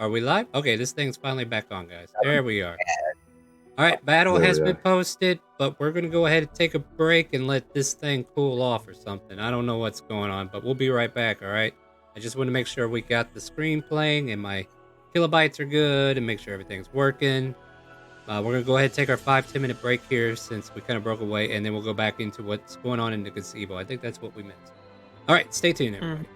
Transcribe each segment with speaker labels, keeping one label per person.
Speaker 1: Are we live? Okay, this thing's finally back on, guys. There we are. All right,
Speaker 2: Oh,
Speaker 1: battle
Speaker 2: there
Speaker 1: has
Speaker 2: we
Speaker 1: been
Speaker 2: are.
Speaker 1: posted, but we're gonna go ahead and take a break and let this thing cool off or something. I don't know what's going on, but we'll be right back. All right. I just want to make sure we got the screen playing and my kilobytes are good and make sure everything's working. We're gonna go ahead and take our 5-10 minute break here since we kind of broke away, and then we'll go back into what's going on in the gazebo. I think that's what we missed. All right, stay tuned, everybody.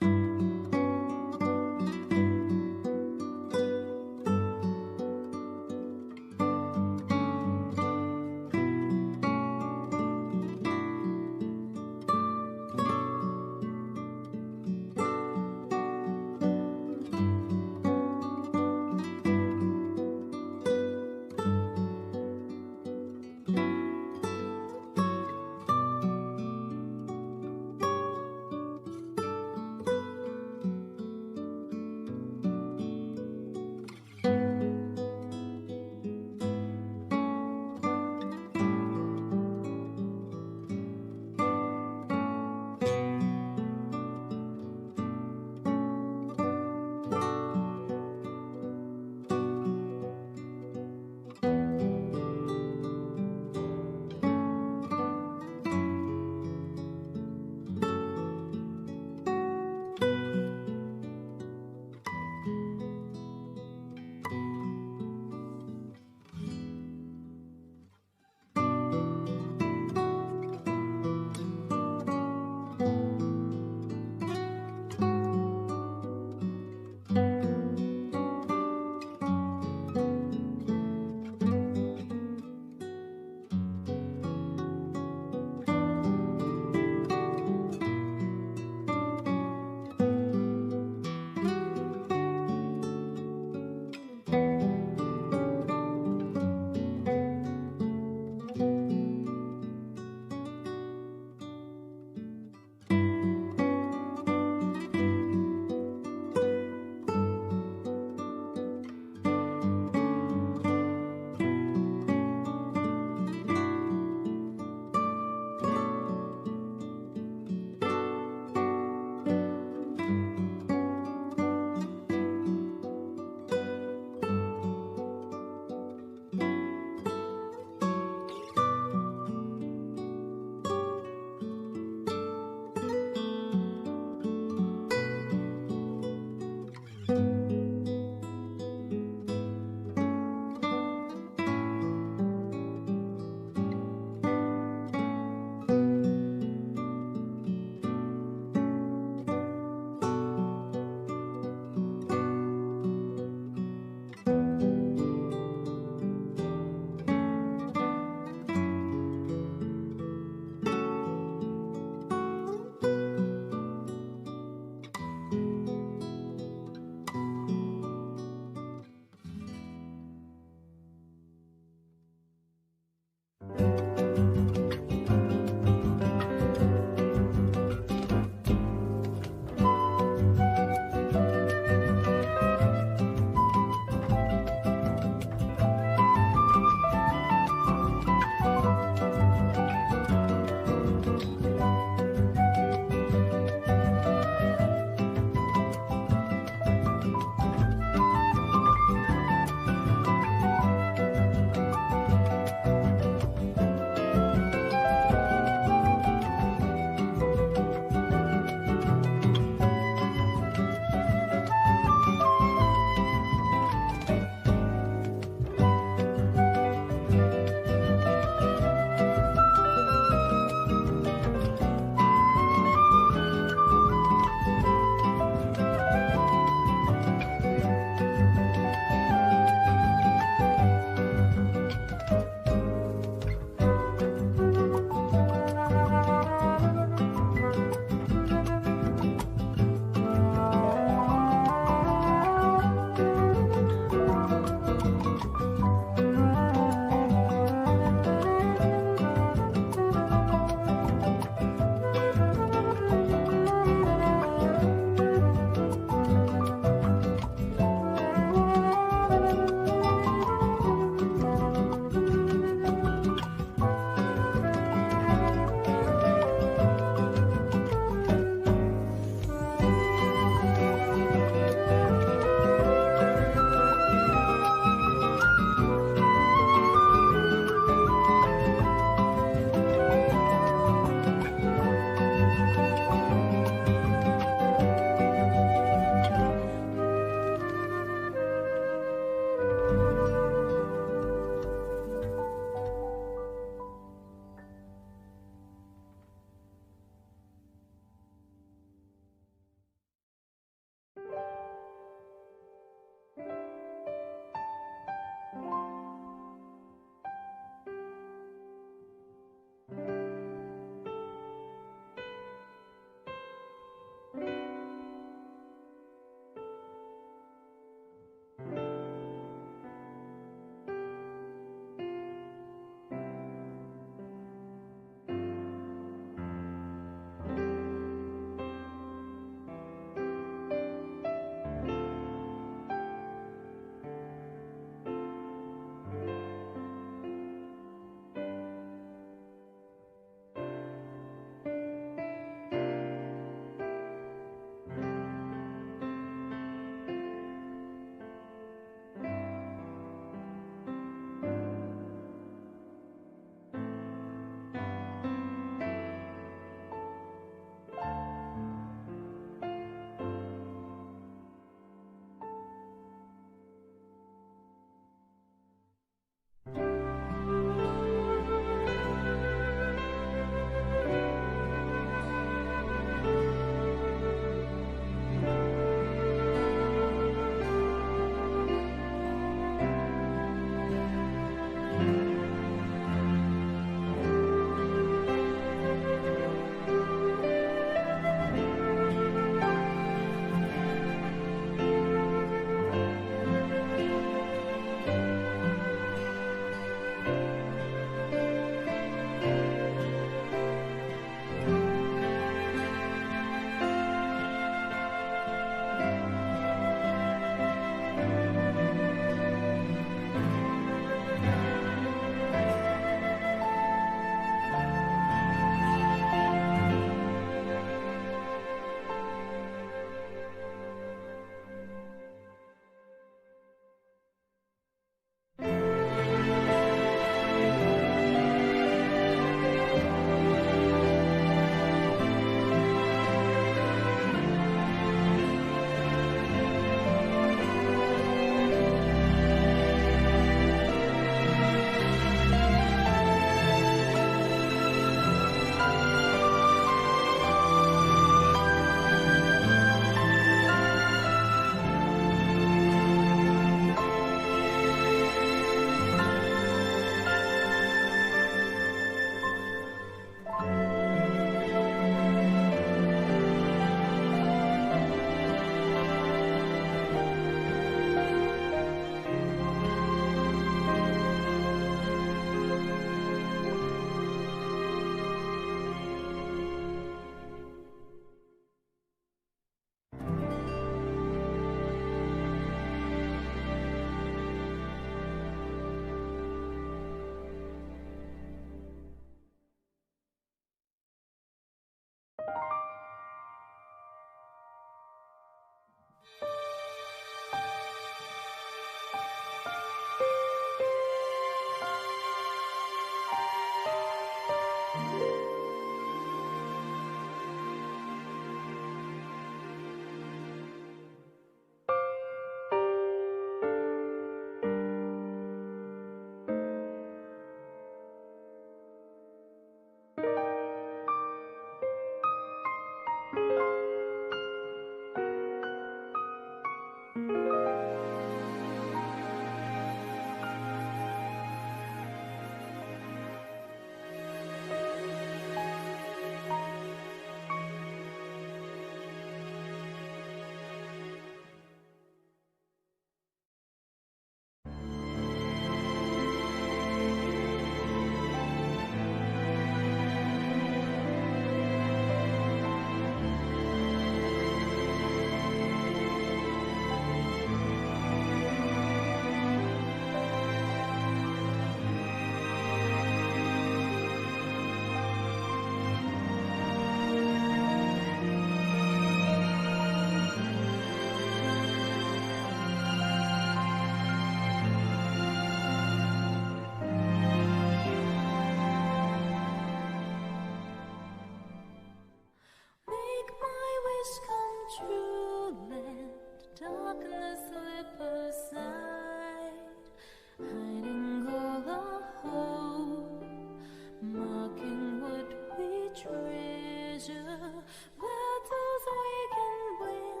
Speaker 2: battles we can win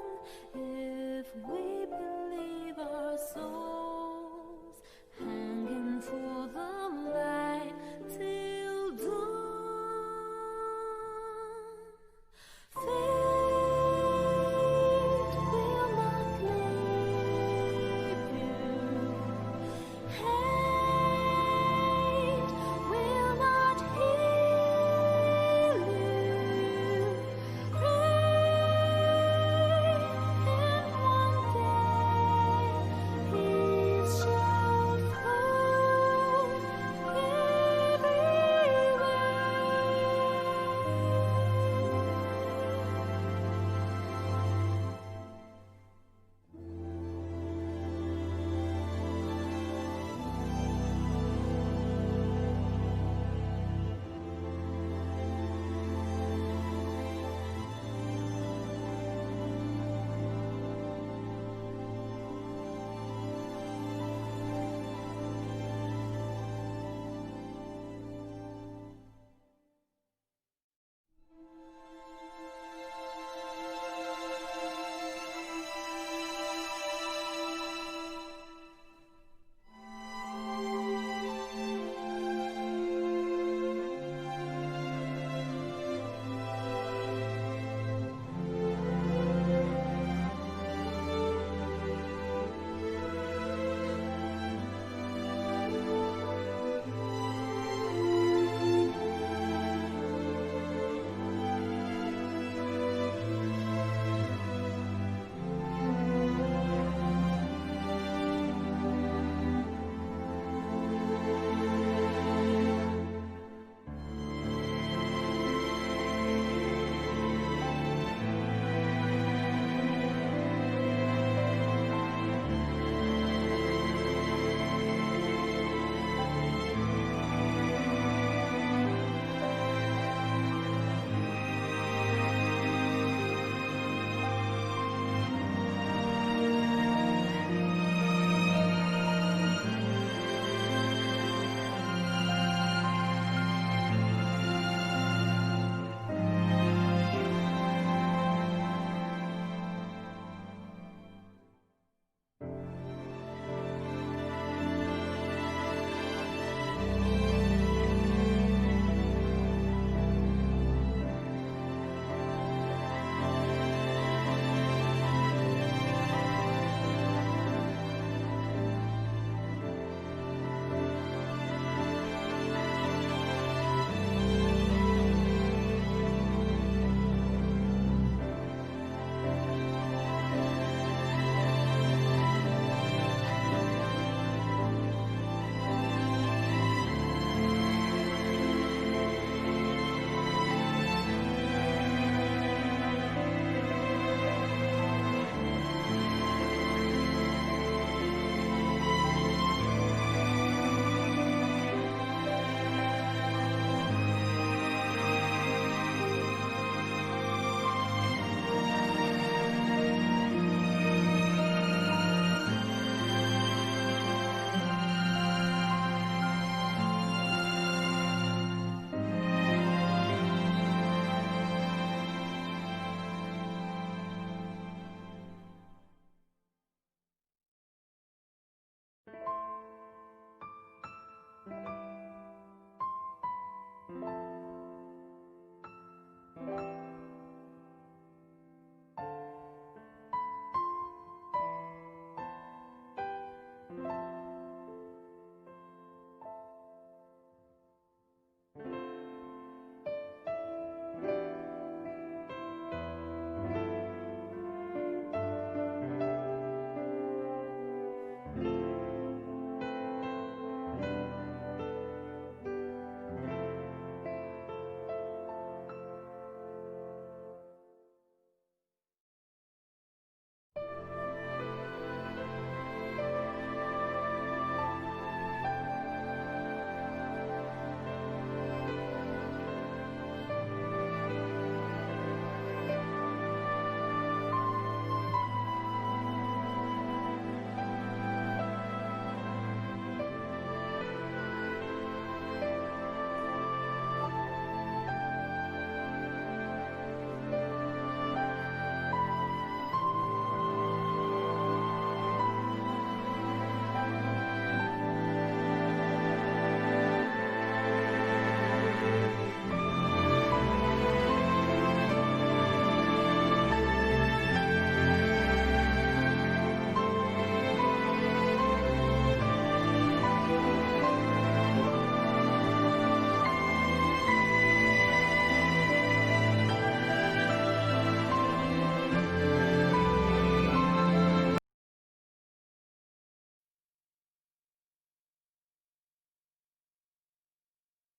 Speaker 2: if we believe our souls, hanging for the light till dawn. Fate will not leave you. Hate will not heal you.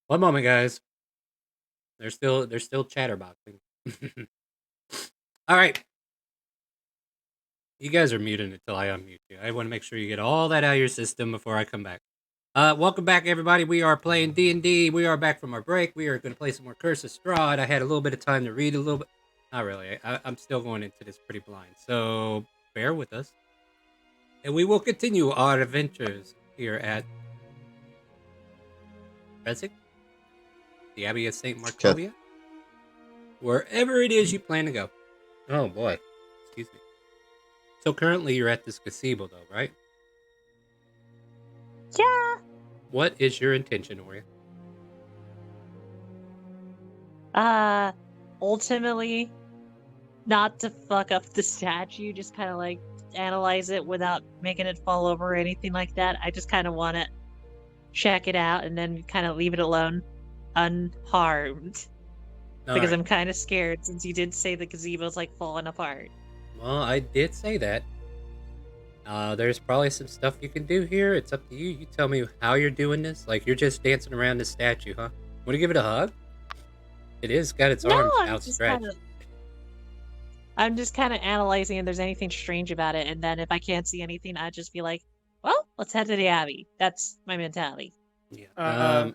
Speaker 1: One moment, guys. They're still chatterboxing. All right. You guys are muted until I unmute you. I want to make sure you get all that out of your system before I come back. Welcome back, everybody. We are playing D&D. We are back from our break. We are going to play some more Curse of Strahd. I had a little bit of time to read a little bit. Not really. I'm still going into this pretty blind. So bear with us. And we will continue our adventures here at Resik, the Abbey of St. Markovia. Wherever it is you plan to go. Oh, boy. Excuse me. So currently you're at this gazebo, though, right?
Speaker 3: Yeah.
Speaker 1: What is your intention, Oria?
Speaker 3: Ultimately, not to fuck up the statue, just kind of like analyze it without making it fall over or anything like that. I just kind of want to check it out and then kind of leave it alone, unharmed. Because I'm kind of scared since you did say the gazebo's like falling apart.
Speaker 1: Well, I did say that. There's probably some stuff you can do here. It's up to you. You tell me how you're doing this. Like, you're just dancing around this statue, huh? Want to give it a hug? It is got its arms outstretched.
Speaker 3: I'm just kind of analyzing if there's anything strange about it, and then if I can't see anything, I'd just be like, well, let's head to the Abbey. That's my mentality.
Speaker 1: Yeah.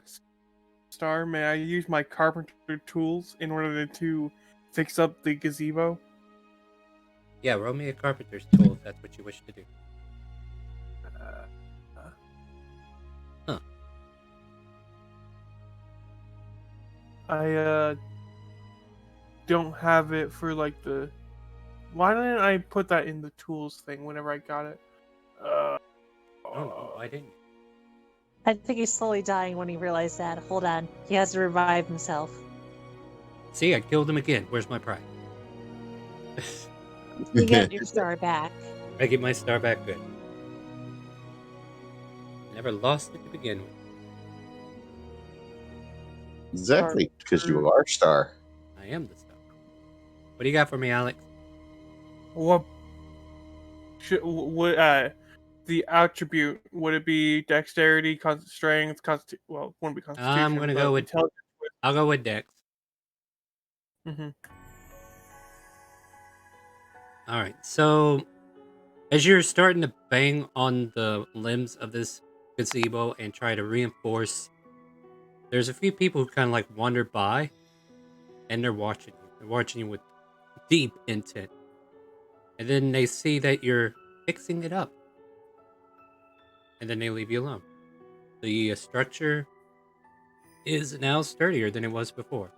Speaker 4: Star, may I use my carpenter tools in order to fix up the gazebo?
Speaker 1: Yeah, roll me a carpenter's tool if that's what you wish to do.
Speaker 4: I don't have it for like the. Why didn't I put that in the tools thing whenever I got it?
Speaker 1: Why didn't you?
Speaker 3: I think he's slowly dying when he realized that. Hold on. He has to revive himself.
Speaker 1: See, I killed him again. Where's my pride?
Speaker 3: You get your star back.
Speaker 1: I get my star back good. Never lost it to begin with.
Speaker 5: Exactly, because you are Star.
Speaker 1: I am the star. What do you got for me, Alex?
Speaker 4: What the attribute, would it be dexterity, strength, well, it wouldn't be constitution.
Speaker 1: I'm gonna go with
Speaker 4: intelligence.
Speaker 1: I'll go with Dex.
Speaker 4: Mm-hmm.
Speaker 1: All right. So, as you're starting to bang on the limbs of this gazebo and try to reinforce, there's a few people who kind of like wander by, and they're watching you. They're watching you with deep intent, and then they see that you're fixing it up, and then they leave you alone. The structure is now sturdier than it was before.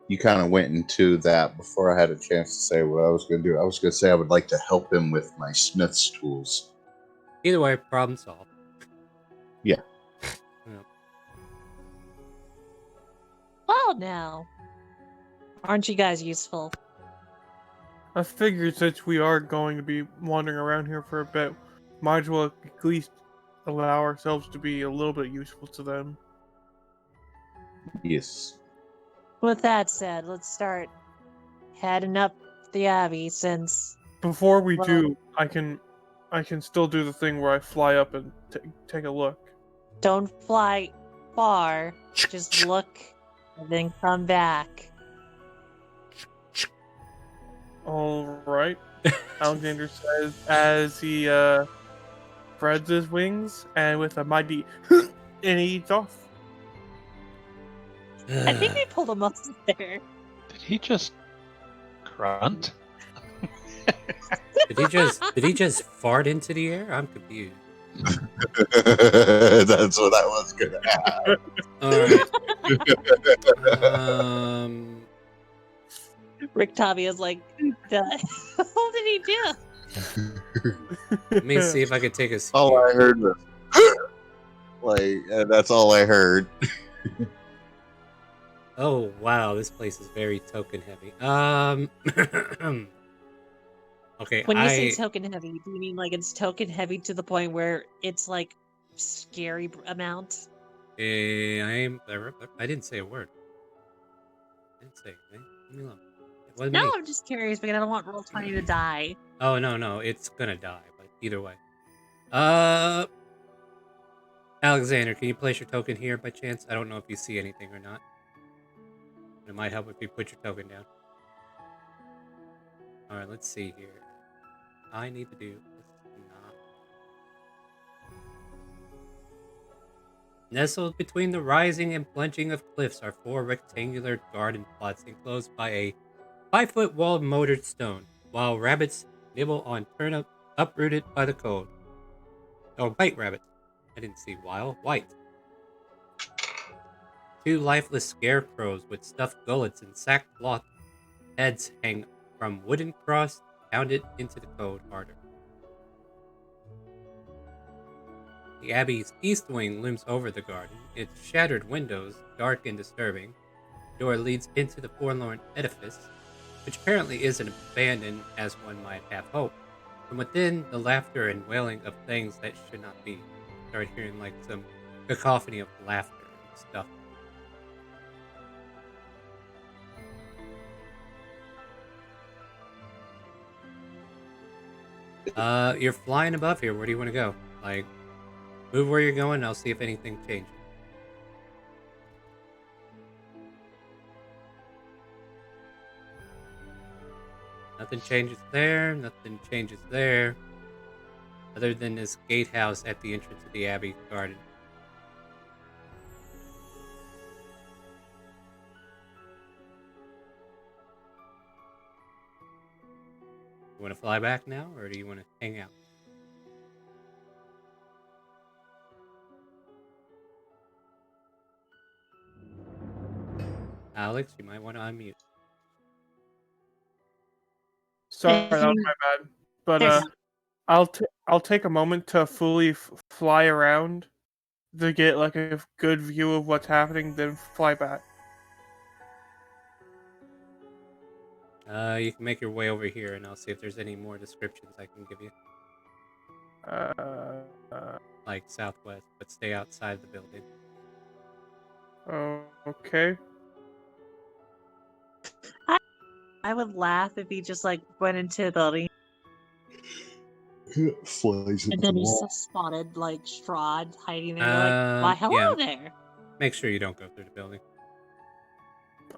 Speaker 5: You kind of went into that before I had a chance to say what I was going to do. I was going to say I would like to help him with my smith's tools.
Speaker 1: Either way, problem solved.
Speaker 5: Yeah.
Speaker 3: Well, now. Aren't you guys useful?
Speaker 4: I figured since we are going to be wandering around here for a bit, might as well at least allow ourselves to be a little bit useful to them.
Speaker 5: Yes.
Speaker 3: With that said, let's start heading up the Abbey since...
Speaker 4: Before we do, I can still do the thing where I fly up and take a look.
Speaker 3: Don't fly far, just look and then come back.
Speaker 4: Alright. Alexander says as he spreads his wings and with a mighty and he eats off.
Speaker 3: I think we pulled a muscle there.
Speaker 6: Did he just grunt?
Speaker 1: Did he just fart into the air? I'm confused.
Speaker 5: That's what I was going to ask.
Speaker 1: All right.
Speaker 3: Rick Tommy is like, what did he do?
Speaker 1: Let me see if I can take a skew.
Speaker 5: All I heard was like, that's all I heard.
Speaker 1: Oh wow, this place is very token heavy. Okay.
Speaker 3: When you say token heavy, do you mean like it's token heavy to the point where it's like scary amount?
Speaker 1: I didn't say a word. I didn't say anything. Leave me alone. It wasn't
Speaker 3: No,
Speaker 1: me.
Speaker 3: I'm just curious because I don't want Roll20 to die.
Speaker 1: Oh no, it's gonna die. But either way, Alexander, can you place your token here by chance? I don't know if you see anything or not. It might help if you put your token down. Alright, let's see here. I need to do this. Not. Nestled between the rising and plunging of cliffs are 4 rectangular garden plots enclosed by a 5-foot wall of mortared stone, while rabbits nibble on turnip uprooted by the cold. Oh, white rabbits. I didn't see wild. White. 2 lifeless scarecrows with stuffed gullets and sackcloth heads hang from wooden cross pounded into the cold harder. The abbey's east wing looms over the garden, its shattered windows dark and disturbing. The door leads into the forlorn edifice, which apparently isn't abandoned as one might have hoped. From within, the laughter and wailing of things that should not be. Start hearing like some cacophony of laughter and stuff. You're flying above here. Where do you want to go? Like, move where you're going, and I'll see if anything changes. Nothing changes there. Nothing changes there. Other than this gatehouse at the entrance of the Abbey garden. You want to fly back now, or do you want to hang out? Alex, you might want to unmute.
Speaker 4: Sorry, that was my bad. But I'll take a moment to fully fly around to get like a good view of what's happening, then fly back.
Speaker 1: You can make your way over here, and I'll see if there's any more descriptions I can give you. Like southwest, but stay outside the building.
Speaker 4: Okay.
Speaker 3: I would laugh if he just like went into the building
Speaker 5: Flies
Speaker 3: and
Speaker 5: into
Speaker 3: then
Speaker 5: the
Speaker 3: he
Speaker 5: wall.
Speaker 3: spotted like Strahd hiding there. Like, why, hello
Speaker 1: Yeah.
Speaker 3: there.
Speaker 1: Make sure you don't go through the building.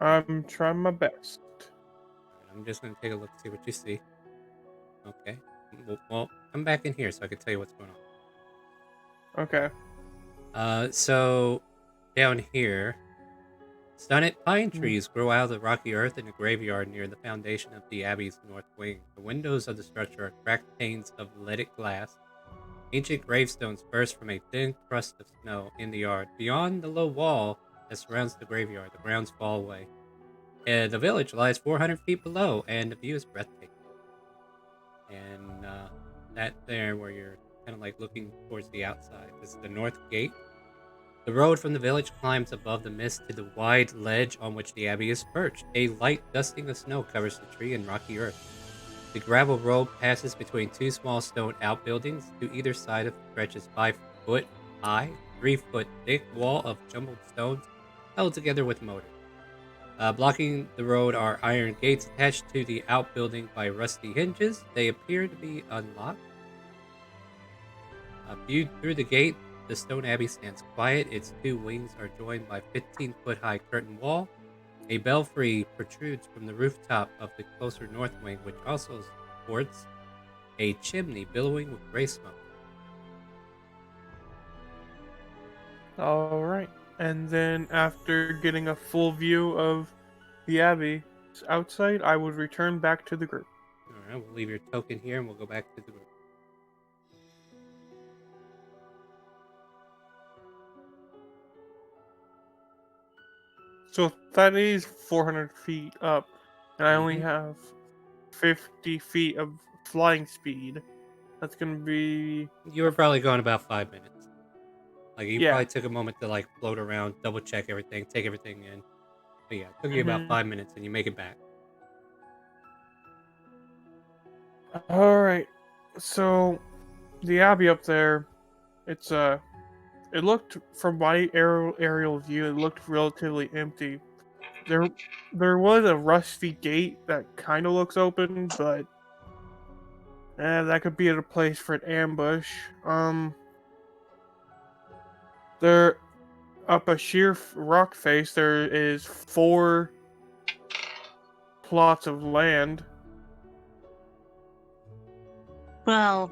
Speaker 4: I'm trying my best.
Speaker 1: Alright, I'm just gonna take a look, see what you see. Okay. Well, come back in here so I can tell you what's going on.
Speaker 4: Okay.
Speaker 1: So down here, stunted pine trees grow out of the rocky earth in a graveyard near the foundation of the Abbey's north wing. The windows of the structure are cracked panes of leaded glass. Ancient gravestones burst from a thin crust of snow in the yard. Beyond the low wall that surrounds the graveyard, the grounds fall away. The village lies 400 feet below, and the view is breathtaking. And that there, where you're kind of like looking towards the outside, is the north gate. The road from the village climbs above the mist to the wide ledge on which the abbey is perched. A light dusting of snow covers the tree and rocky earth. The gravel road passes between 2 small stone outbuildings. To either side of it stretches 5-foot high, 3-foot thick wall of jumbled stones held together with mortar. Blocking the road are iron gates attached to the outbuilding by rusty hinges. They appear to be unlocked. Viewed through the gate, the stone abbey stands quiet. Its 2 wings are joined by 15-foot high curtain wall. A belfry protrudes from the rooftop of the closer north wing, which also supports a chimney billowing with gray smoke.
Speaker 4: Alright. And then after getting a full view of the abbey outside, I would return back to the group.
Speaker 1: Alright, we'll leave your token here and we'll go back to the group.
Speaker 4: So that is 400 feet up, and I only
Speaker 1: Mhm.
Speaker 4: have 50 feet of flying speed. That's gonna be...
Speaker 1: You were probably going about 5 minutes. Like, you
Speaker 4: Yeah.
Speaker 1: probably took a moment to, like, float around, double check everything, take everything in. But yeah, it took you about
Speaker 4: Mhm.
Speaker 1: 5 minutes and you make it back.
Speaker 4: Alright. So, the abbey up there, it's it looked, from my aerial view, it looked relatively empty. There was a rusty gate that kind of looks open, but that could be a place for an ambush. There, up a sheer rock face, there is 4 plots of land.
Speaker 3: Well,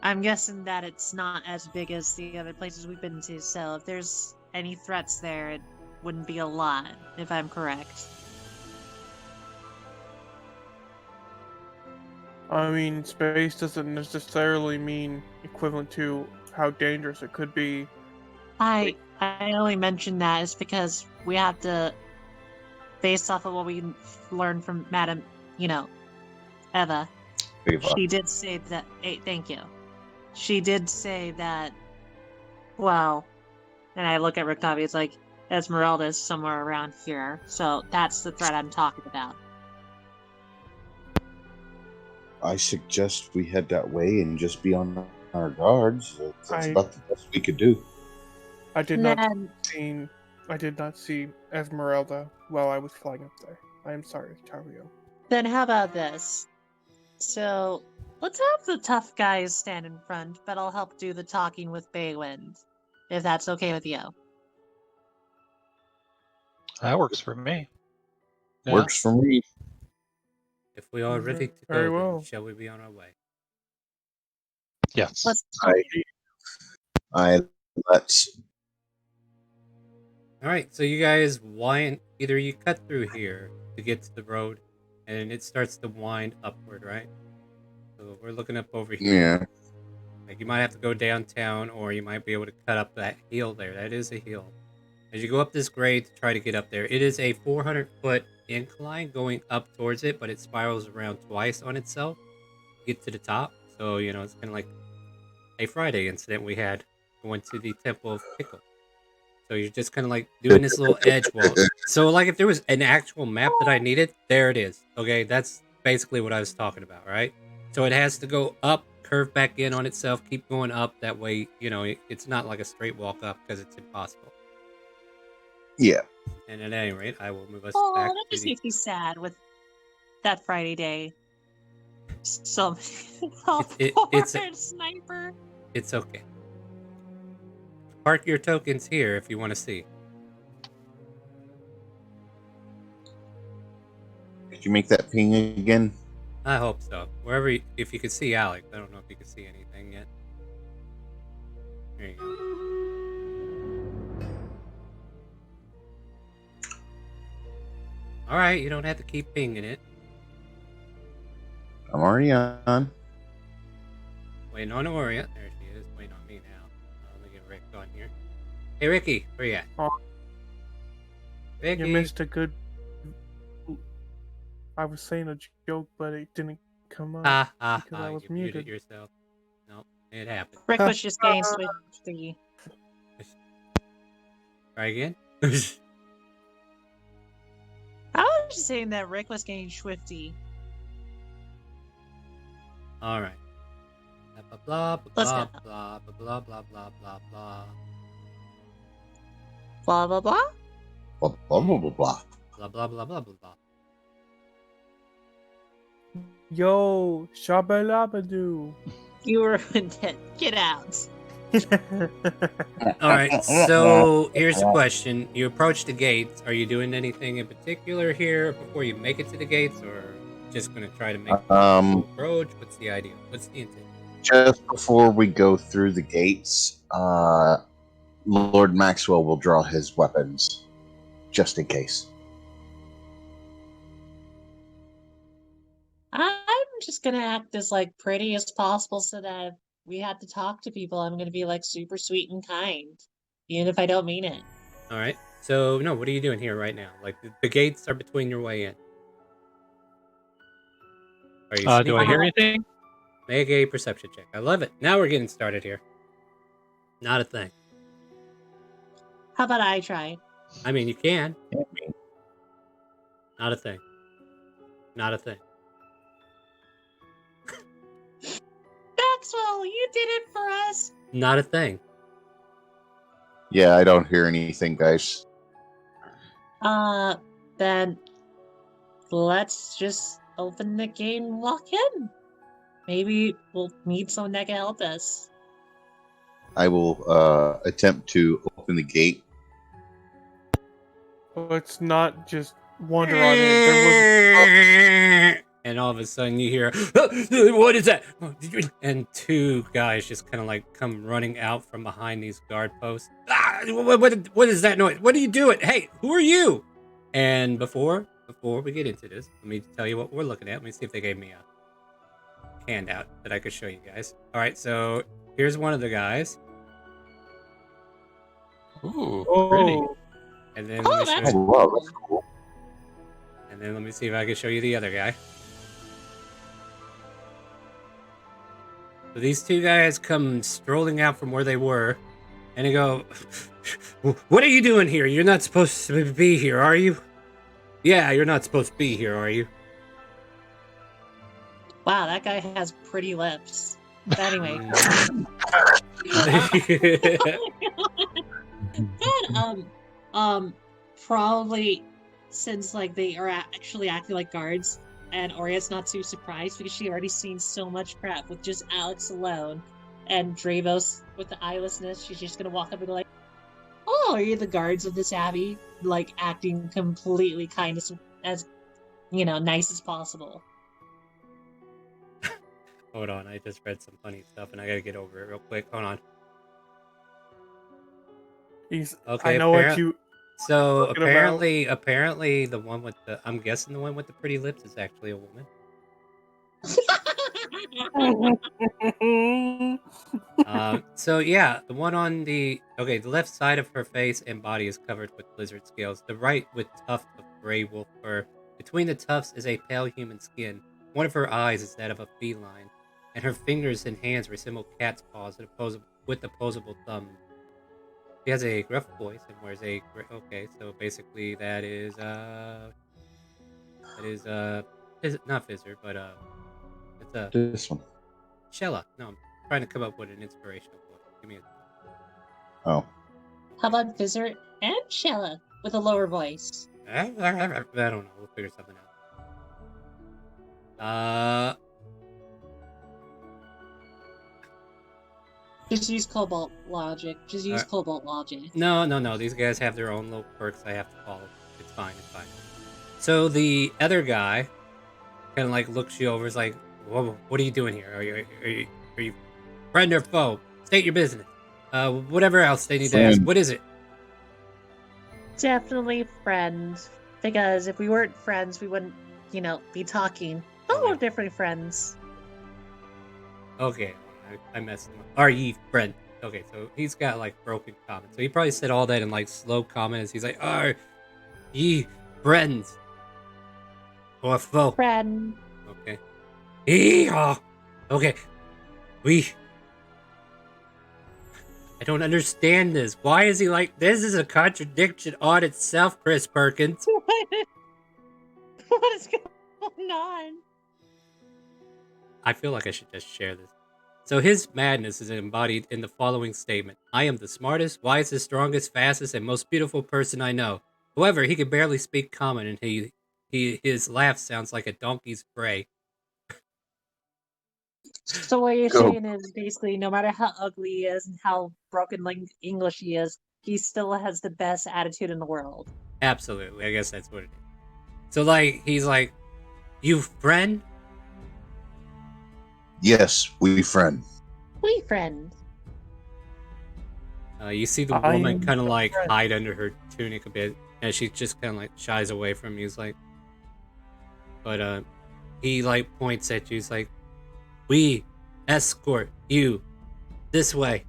Speaker 3: I'm guessing that it's not as big as the other places we've been to, so if there's any threats there, it wouldn't be a lot, if I'm correct.
Speaker 4: I mean, space doesn't necessarily mean equivalent to how dangerous it could be.
Speaker 3: I only mention that is because we have to, based off of what we learned from Madam, Eva.
Speaker 5: Eva.
Speaker 3: She did say that. Hey, thank you. She did say that. Well, and I look at Rickavi. It's like Esmeralda's somewhere around here, so that's the threat I'm talking about.
Speaker 5: I suggest we head that way and just be on our guards. That's about the best we could do.
Speaker 4: I did
Speaker 3: And
Speaker 4: not see Esmeralda while I was flying up there. I am sorry, Tario.
Speaker 3: then how about this? So let's have the tough guys stand in front, but I'll help do the talking with Baywind, if that's okay with you.
Speaker 6: That works for me. Yeah.
Speaker 5: Works for me.
Speaker 1: If we are ready to
Speaker 4: Very
Speaker 1: go,
Speaker 4: well.
Speaker 1: then shall we be on our way?
Speaker 6: Yes.
Speaker 3: Let's talk.
Speaker 5: Let's.
Speaker 1: All right, so you guys wind. Either you cut through here to get to the road, and it starts to wind upward, right? So we're looking up over here.
Speaker 5: Yeah.
Speaker 1: Like you might have to go downtown, or you might be able to cut up that hill there. That is a hill. As you go up this grade to try to get up there, it is a 400-foot incline going up towards it, but it spirals around twice on itself to get to the top. So, it's kind of like a Friday incident we had going to the Temple of Pickle. So you're just kind of like doing this little edge wall. So, like, if there was an actual map that I needed, there it is. Okay, that's basically what I was talking about, right? So it has to go up, curve back in on itself, keep going up. That way, it's not like a straight walk up because it's impossible.
Speaker 5: Yeah.
Speaker 1: And at any rate, I will move us
Speaker 3: Oh,
Speaker 1: back
Speaker 3: that
Speaker 1: to
Speaker 3: just
Speaker 1: the...
Speaker 3: makes me sad with that Friday day. So,
Speaker 1: it's a-
Speaker 3: sniper.
Speaker 1: It's okay. Park your tokens here if you want to see.
Speaker 5: Did you make that ping again?
Speaker 1: I hope so. If you could see Alex, I don't know if you could see anything yet. There you go. All right, you don't have to keep pinging it.
Speaker 5: I'm already on.
Speaker 1: Waiting on Aurea. There she is. Waiting on me now. Let me get Rick on here. Hey, Ricky, where you at?
Speaker 4: Oh.
Speaker 1: Ricky.
Speaker 4: You missed a good. I was saying a joke, but it didn't come up because I was
Speaker 1: You muted
Speaker 4: muted.
Speaker 1: yourself. Nope, it happened.
Speaker 3: Rick was just getting swifty.
Speaker 1: Try again.
Speaker 3: I was just saying that Rick was getting swifty.
Speaker 1: All right. Blah blah
Speaker 3: Let's
Speaker 1: blah
Speaker 3: go.
Speaker 1: blah blah blah blah blah blah blah
Speaker 3: Blah blah blah.
Speaker 5: Blah, blah, blah, blah, blah.
Speaker 1: blah blah blah blah blah blah.
Speaker 4: Yo, shabalabadoo.
Speaker 3: You ruined it. Get out.
Speaker 1: All right. So here's the question: you approach the gates. Are you doing anything in particular here before you make it to the gates, or just gonna try to make the approach? What's the idea? What's the intent?
Speaker 5: Just before we go through the gates, Lord Maxwell will draw his weapons, just in case.
Speaker 3: I'm just gonna act as pretty as possible so that if we have to talk to people, I'm gonna be super sweet and kind, even if I don't mean it.
Speaker 1: All right. So no, what are you doing here right now? Like the gates are between your way in. Are you?
Speaker 6: Do I
Speaker 1: sneaking
Speaker 6: hear
Speaker 1: in?
Speaker 6: anything?
Speaker 1: Make a perception check. I love it. Now we're getting started here. Not a thing.
Speaker 3: How about I try?
Speaker 1: I mean, you can. Not a thing. Not a thing.
Speaker 3: Maxwell, you did it for us.
Speaker 1: Not a thing.
Speaker 5: Yeah, I don't hear anything, guys.
Speaker 3: Then let's just open the gate and walk in. Maybe we'll meet someone that can help us.
Speaker 5: I will attempt to open the gate.
Speaker 4: Let's not just wander on in. There was
Speaker 1: And all of a sudden you hear, what is that? And two guys just kind of like come running out from behind these guard posts. What is that noise? What are you doing? Hey, who are you? And before we get into this, let me tell you what we're looking at. Let me see if they gave me a handout that I could show you guys. All right, so here's one of the guys.
Speaker 6: Ooh,
Speaker 4: Oh,
Speaker 6: pretty.
Speaker 1: And then
Speaker 3: Oh,
Speaker 1: let me show
Speaker 3: that's
Speaker 5: Oh,
Speaker 1: you,
Speaker 5: wow, that's cool.
Speaker 1: and then let me see if I can show you the other guy. So these two guys come strolling out from where they were, and they go, "What are you doing here? You're not supposed to be here, are you? Yeah, you're not supposed to be here, are you?"
Speaker 3: Wow, that guy has pretty lips. But anyway, then, probably since like they are actually acting like guards, and Oria's not too surprised because she already seen so much crap with just Alex alone, and Dravos with the eyelessness. She's just gonna walk up and be like, "Oh, are you the guards of this abbey?" Like acting completely kind of as nice as possible.
Speaker 1: Hold on, I just read some funny stuff, and I gotta get over it real quick. Hold on. Okay,
Speaker 4: I know what you.
Speaker 1: So
Speaker 4: talking about.
Speaker 1: apparently, the one with I'm guessing the one with the pretty lips is actually a woman. So yeah, the one on the left side of her face and body is covered with lizard scales. The right with tuft of gray wolf fur. Between the tufts is a pale human skin. One of her eyes is that of a feline, and her fingers and hands resemble cat's paws with opposable thumbs. She has a gruff voice and wears a okay. So basically, that is not Fizzer, but it's a
Speaker 5: This one.
Speaker 1: Shella. No, I'm trying to come up with an inspirational voice. Give me a.
Speaker 5: Oh.
Speaker 3: How about Fizzer and Shella with a lower voice?
Speaker 1: I don't know. We'll figure something out.
Speaker 3: Just use Cobalt logic. Just use Cobalt logic.
Speaker 1: No. These guys have their own little perks I have to follow. It's fine. So the other guy kind of like looks you over. Is like, "Whoa, what are you doing here? Are you friend or foe? State your business. Whatever else they need to ask.
Speaker 5: Friend.
Speaker 1: What is it?"
Speaker 3: Definitely friends. Because if we weren't friends, we wouldn't, be talking. Oh, we're definitely friends.
Speaker 1: Okay, I messed him up. Are ye friend? Okay, so he's got like broken comments. So he probably said all that in like slow comments. He's like, "Are ye friends or foe?"
Speaker 3: Friend.
Speaker 1: Okay. Yeehaw! Okay. I don't understand this. Why is he like this? Is a contradiction on itself, Chris Perkins.
Speaker 3: What is going on?
Speaker 1: I feel like I should just share this. So his madness is embodied in the following statement. I am the smartest, wisest, strongest, fastest, and most beautiful person I know. However, he can barely speak common, and his laugh sounds like a donkey's bray.
Speaker 3: So what you're
Speaker 5: Go.
Speaker 3: saying is basically no matter how ugly he is and how broken English he is, he still has the best attitude in the world.
Speaker 1: Absolutely, I guess that's what it is. So like he's like, "You friend?"
Speaker 5: Yes, we friend.
Speaker 3: We friend.
Speaker 1: You see the
Speaker 4: I
Speaker 1: woman
Speaker 4: am
Speaker 1: kind of
Speaker 4: your
Speaker 1: like
Speaker 4: friend.
Speaker 1: hide under her tunic a bit, and she just kind of like shies away from you. He's like, but he like points at you. He's like, "We escort you this way."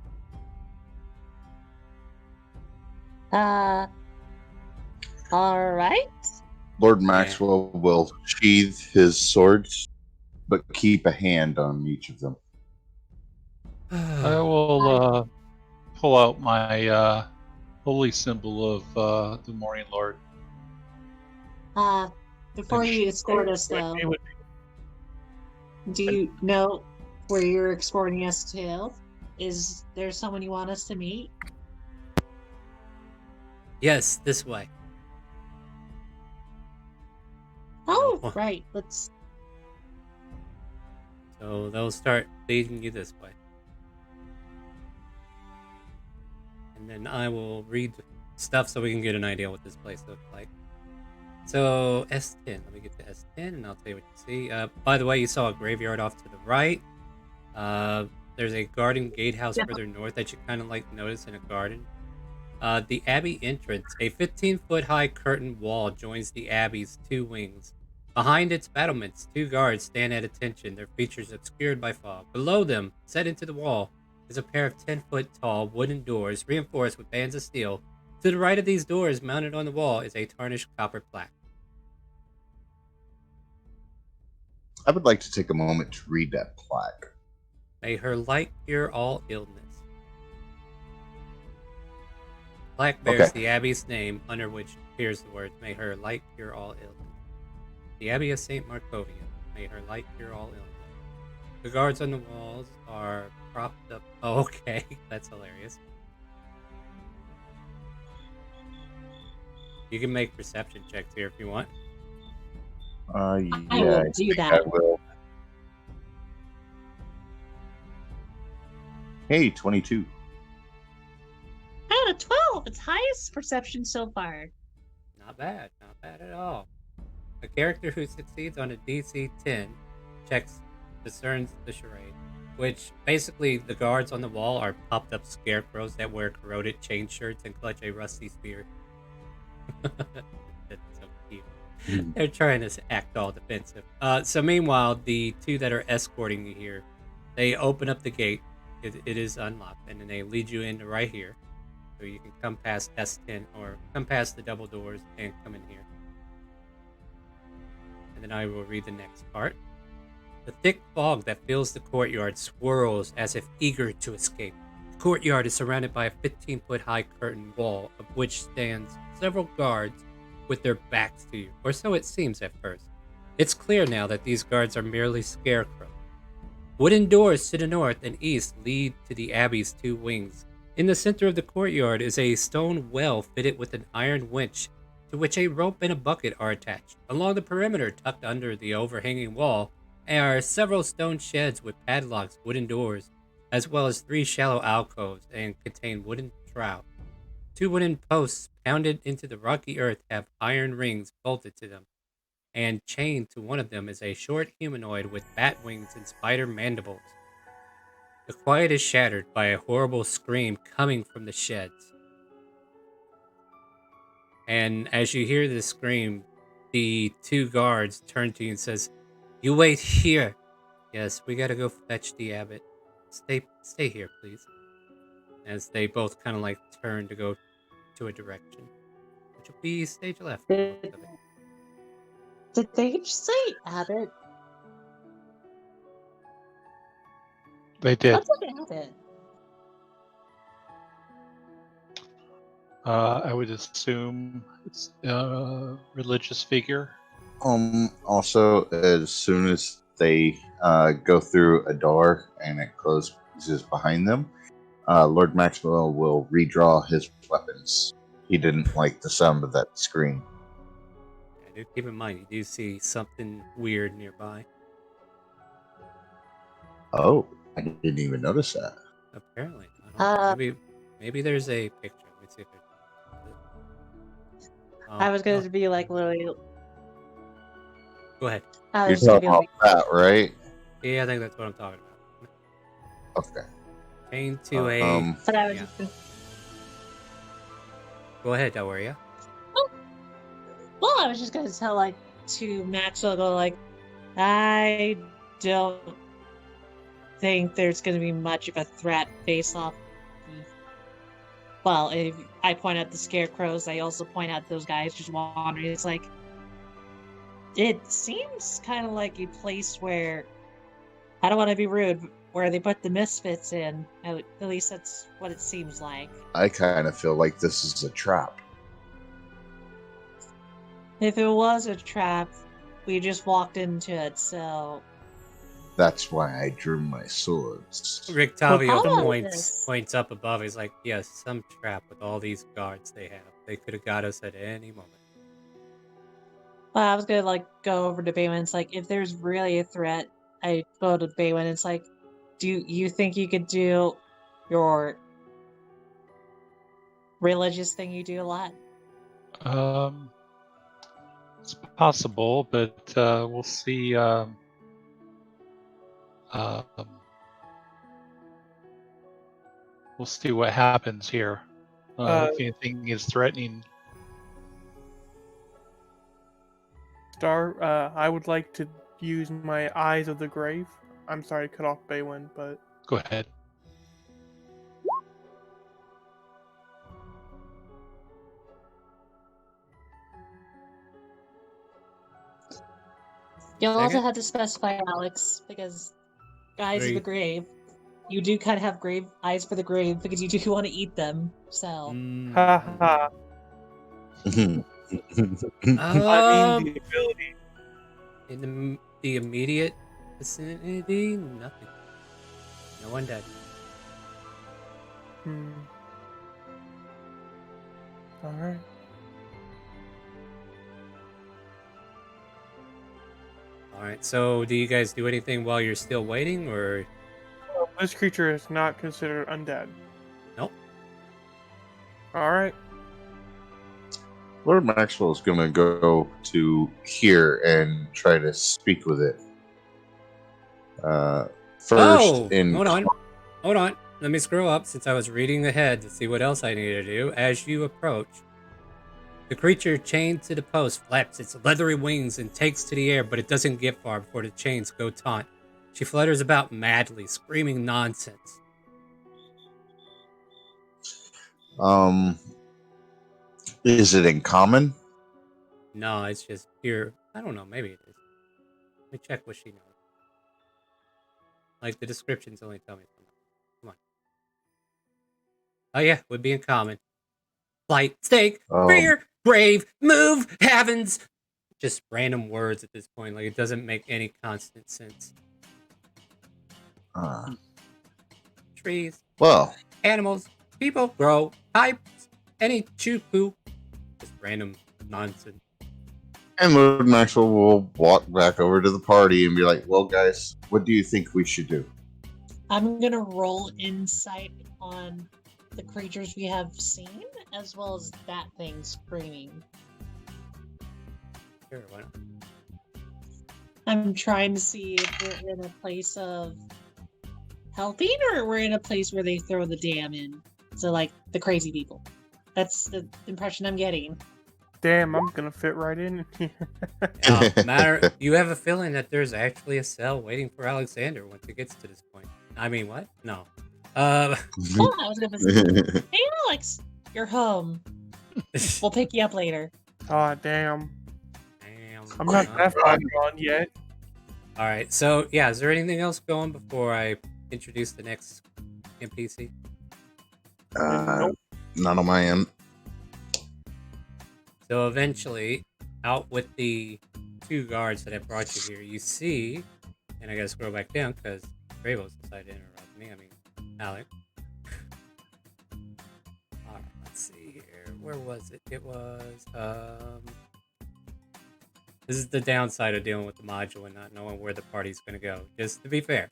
Speaker 3: All right.
Speaker 5: Lord Maxwell will sheathe his swords, but keep a hand on each of them.
Speaker 6: I will pull out my holy symbol of the Morning Lord.
Speaker 3: Before you escort us though,
Speaker 4: It would-
Speaker 3: do you know where you're escorting us to? Is there someone you want us to meet?
Speaker 1: Yes, this way.
Speaker 3: Oh,
Speaker 1: No.
Speaker 3: right. Let's.
Speaker 1: So they'll start leading you this way. and then I will read stuff so we can get an idea what this place looks like. So S10, let me get to S10 and I'll tell you what you see. By the way, you saw a graveyard off to the right. There's a garden gatehouse
Speaker 3: Yeah.
Speaker 1: further north that you kind of like notice in a garden. The Abbey entrance, a 15-foot high curtain wall joins the Abbey's two wings. Behind its battlements, two guards stand at attention, their features obscured by fog. Below them, set into the wall, is a pair of 10-foot tall wooden doors reinforced with bands of steel. To the right of these doors, mounted on the wall, is a tarnished copper plaque.
Speaker 5: I would like to take a moment to read that plaque.
Speaker 1: May her light cure all illness. The plaque bears
Speaker 5: Okay.
Speaker 1: the Abbey's name, under which appears the words, May her light cure all illness. The Abbey of St. Markovia, may her light cure all illness. The guards on the walls are propped up. Oh, okay, that's hilarious. You can make perception checks here if you want.
Speaker 3: I
Speaker 5: Yeah,
Speaker 3: will
Speaker 5: I
Speaker 3: do
Speaker 5: think
Speaker 3: that.
Speaker 5: I will. Hey, 22.
Speaker 3: Out of 12, it's highest perception so far.
Speaker 1: Not bad at all. A character who succeeds on a DC 10 checks discerns the charade, which basically the guards on the wall are popped up scarecrows that wear corroded chain shirts and clutch a rusty spear. That's so cute. They're trying to act all defensive. So meanwhile, the two that are escorting you here, they open up the gate. It is unlocked, and then they lead you into right here. So you can come past S10 or come past the double doors and come in here. And then I will read the next part. The thick fog that fills the courtyard swirls as if eager to escape. The courtyard is surrounded by a 15-foot high curtain wall, of which stands several guards with their backs to you, or so it seems at first. It's clear now that these guards are merely scarecrows. Wooden doors to the north and east lead to the Abbey's two wings. In the center of the courtyard is a stone well fitted with an iron winch to which a rope and a bucket are attached. Along the perimeter, tucked under the overhanging wall, are several stone sheds with padlocks, wooden doors, as well as 3 shallow alcoves and contain wooden trowels. 2 wooden posts pounded into the rocky earth have iron rings bolted to them, and chained to one of them is a short humanoid with bat wings and spider mandibles. The quiet is shattered by a horrible scream coming from the sheds. And as you hear this scream, the 2 guards turn to you and says, "You wait here." "Yes, we gotta go fetch the abbot. Stay here, please." As they both kind of like turn to go to a direction, which will be stage left. by the looks of it.
Speaker 3: Did they just say Abbott?
Speaker 6: They did.
Speaker 3: What's an Abbott?
Speaker 6: I would assume it's a religious figure.
Speaker 5: Also, as soon as they go through a door and it closes behind them, Lord Maxwell will redraw his weapons. He didn't like the sound of that scream.
Speaker 1: Yeah, dude, keep in mind, you do see something weird nearby.
Speaker 5: Oh, I didn't even notice that.
Speaker 1: Apparently, I don't know. Maybe there's a picture. Let me see if there's.
Speaker 3: I was going to be like literally.
Speaker 1: Go ahead.
Speaker 3: I
Speaker 5: You're
Speaker 3: was going to
Speaker 5: talking
Speaker 3: be
Speaker 5: about
Speaker 3: like,
Speaker 5: that, right?
Speaker 1: Yeah, I think that's what I'm talking about.
Speaker 5: Okay.
Speaker 1: Chained to a.
Speaker 3: but I was
Speaker 1: Yeah.
Speaker 3: just gonna,
Speaker 1: Go ahead, Dowaria.
Speaker 3: well, I was just going to tell like to Maxwell, go like, I don't think there's going to be much of a threat based off. Well, if I point out the scarecrows, I also point out those guys just wandering. It's like, it seems kind of like a place where, I don't want to be rude, where they put the misfits in. At least that's what it seems like.
Speaker 5: I kind of feel like this is a trap.
Speaker 3: If it was a trap, we just walked into it, so.
Speaker 5: That's why I drew my swords.
Speaker 1: Rictavio
Speaker 3: Well,
Speaker 1: points up above. He's like, "Yes, some trap with all these guards they have. They could have got us at any moment."
Speaker 3: Well, I was gonna like go over to Baywin. It's like, if there's really a threat, I go to Baywin. It's like, do you think you could do your religious thing you do a lot?
Speaker 6: It's possible, but we'll see. Um, we'll see what happens here. If anything is threatening.
Speaker 4: Star, I would like to use my Eyes of the Grave. I'm sorry to cut off Baywin, but
Speaker 6: Go ahead.
Speaker 3: You'll also
Speaker 1: Second?
Speaker 3: have to specify, Alex, because eyes of
Speaker 1: Three.
Speaker 3: the grave. You do kind of have grave eyes for the grave because you do want to eat them. So
Speaker 4: ha ha. I mean
Speaker 1: Um,
Speaker 4: the ability.
Speaker 1: in the immediate vicinity, nothing. No one dead.
Speaker 4: All right.
Speaker 1: All right. So, do you guys do anything while you're still waiting, or
Speaker 4: This creature is not considered undead.
Speaker 1: nope?
Speaker 4: All right.
Speaker 5: Lord Maxwell's gonna go to here and try to speak with it. First,
Speaker 1: Oh,
Speaker 5: in
Speaker 1: hold on. Let me scroll up since I was reading ahead to see what else I needed to do. As you approach, the creature chained to the post flaps its leathery wings and takes to the air, but it doesn't get far before the chains go taut. She flutters about madly, screaming nonsense.
Speaker 5: Is it in common?
Speaker 1: No, it's just pure. I don't know. Maybe it is. Let me check what she knows. Like the descriptions only tell me something. Come on. Oh yeah, would be in common. Flight, stake, rear, grave, move, heavens. Just random words at this point. Like it doesn't make any constant sense. Trees,
Speaker 5: Well,
Speaker 1: animals, people grow, pipes, any chupu. Just random nonsense.
Speaker 5: and Lord Maxwell will walk back over to the party and be like, "Well, guys, what do you think we should do?"
Speaker 3: I'm gonna roll insight on the creatures we have seen, as well as that thing screaming.
Speaker 1: Sure, why not?
Speaker 3: I'm trying to see if we're in a place of helping or we're in a place where they throw the dam in. So, like, the crazy people. That's the impression I'm getting.
Speaker 4: Damn, I'm gonna fit right in here.
Speaker 1: Matter. You have a feeling that there's actually a cell waiting for Alexander once it gets to this point. I mean, what? No.
Speaker 3: Oh, I was gonna say, hey, Alex, you're home. We'll pick you up later.
Speaker 4: Aw, damn.
Speaker 1: Damn.
Speaker 4: I'm not that far gone yet.
Speaker 1: All right. So, yeah, is there anything else going before I introduce the next NPC?
Speaker 5: Not on my end.
Speaker 1: So eventually, out with the two guards that I brought you here, you see, and I gotta scroll back down because Bravos decided to interrupt me. I mean, Alec. All right, let's see here. Where was it? It was This is the downside of dealing with the module and not knowing where the party's gonna go. Just to be fair,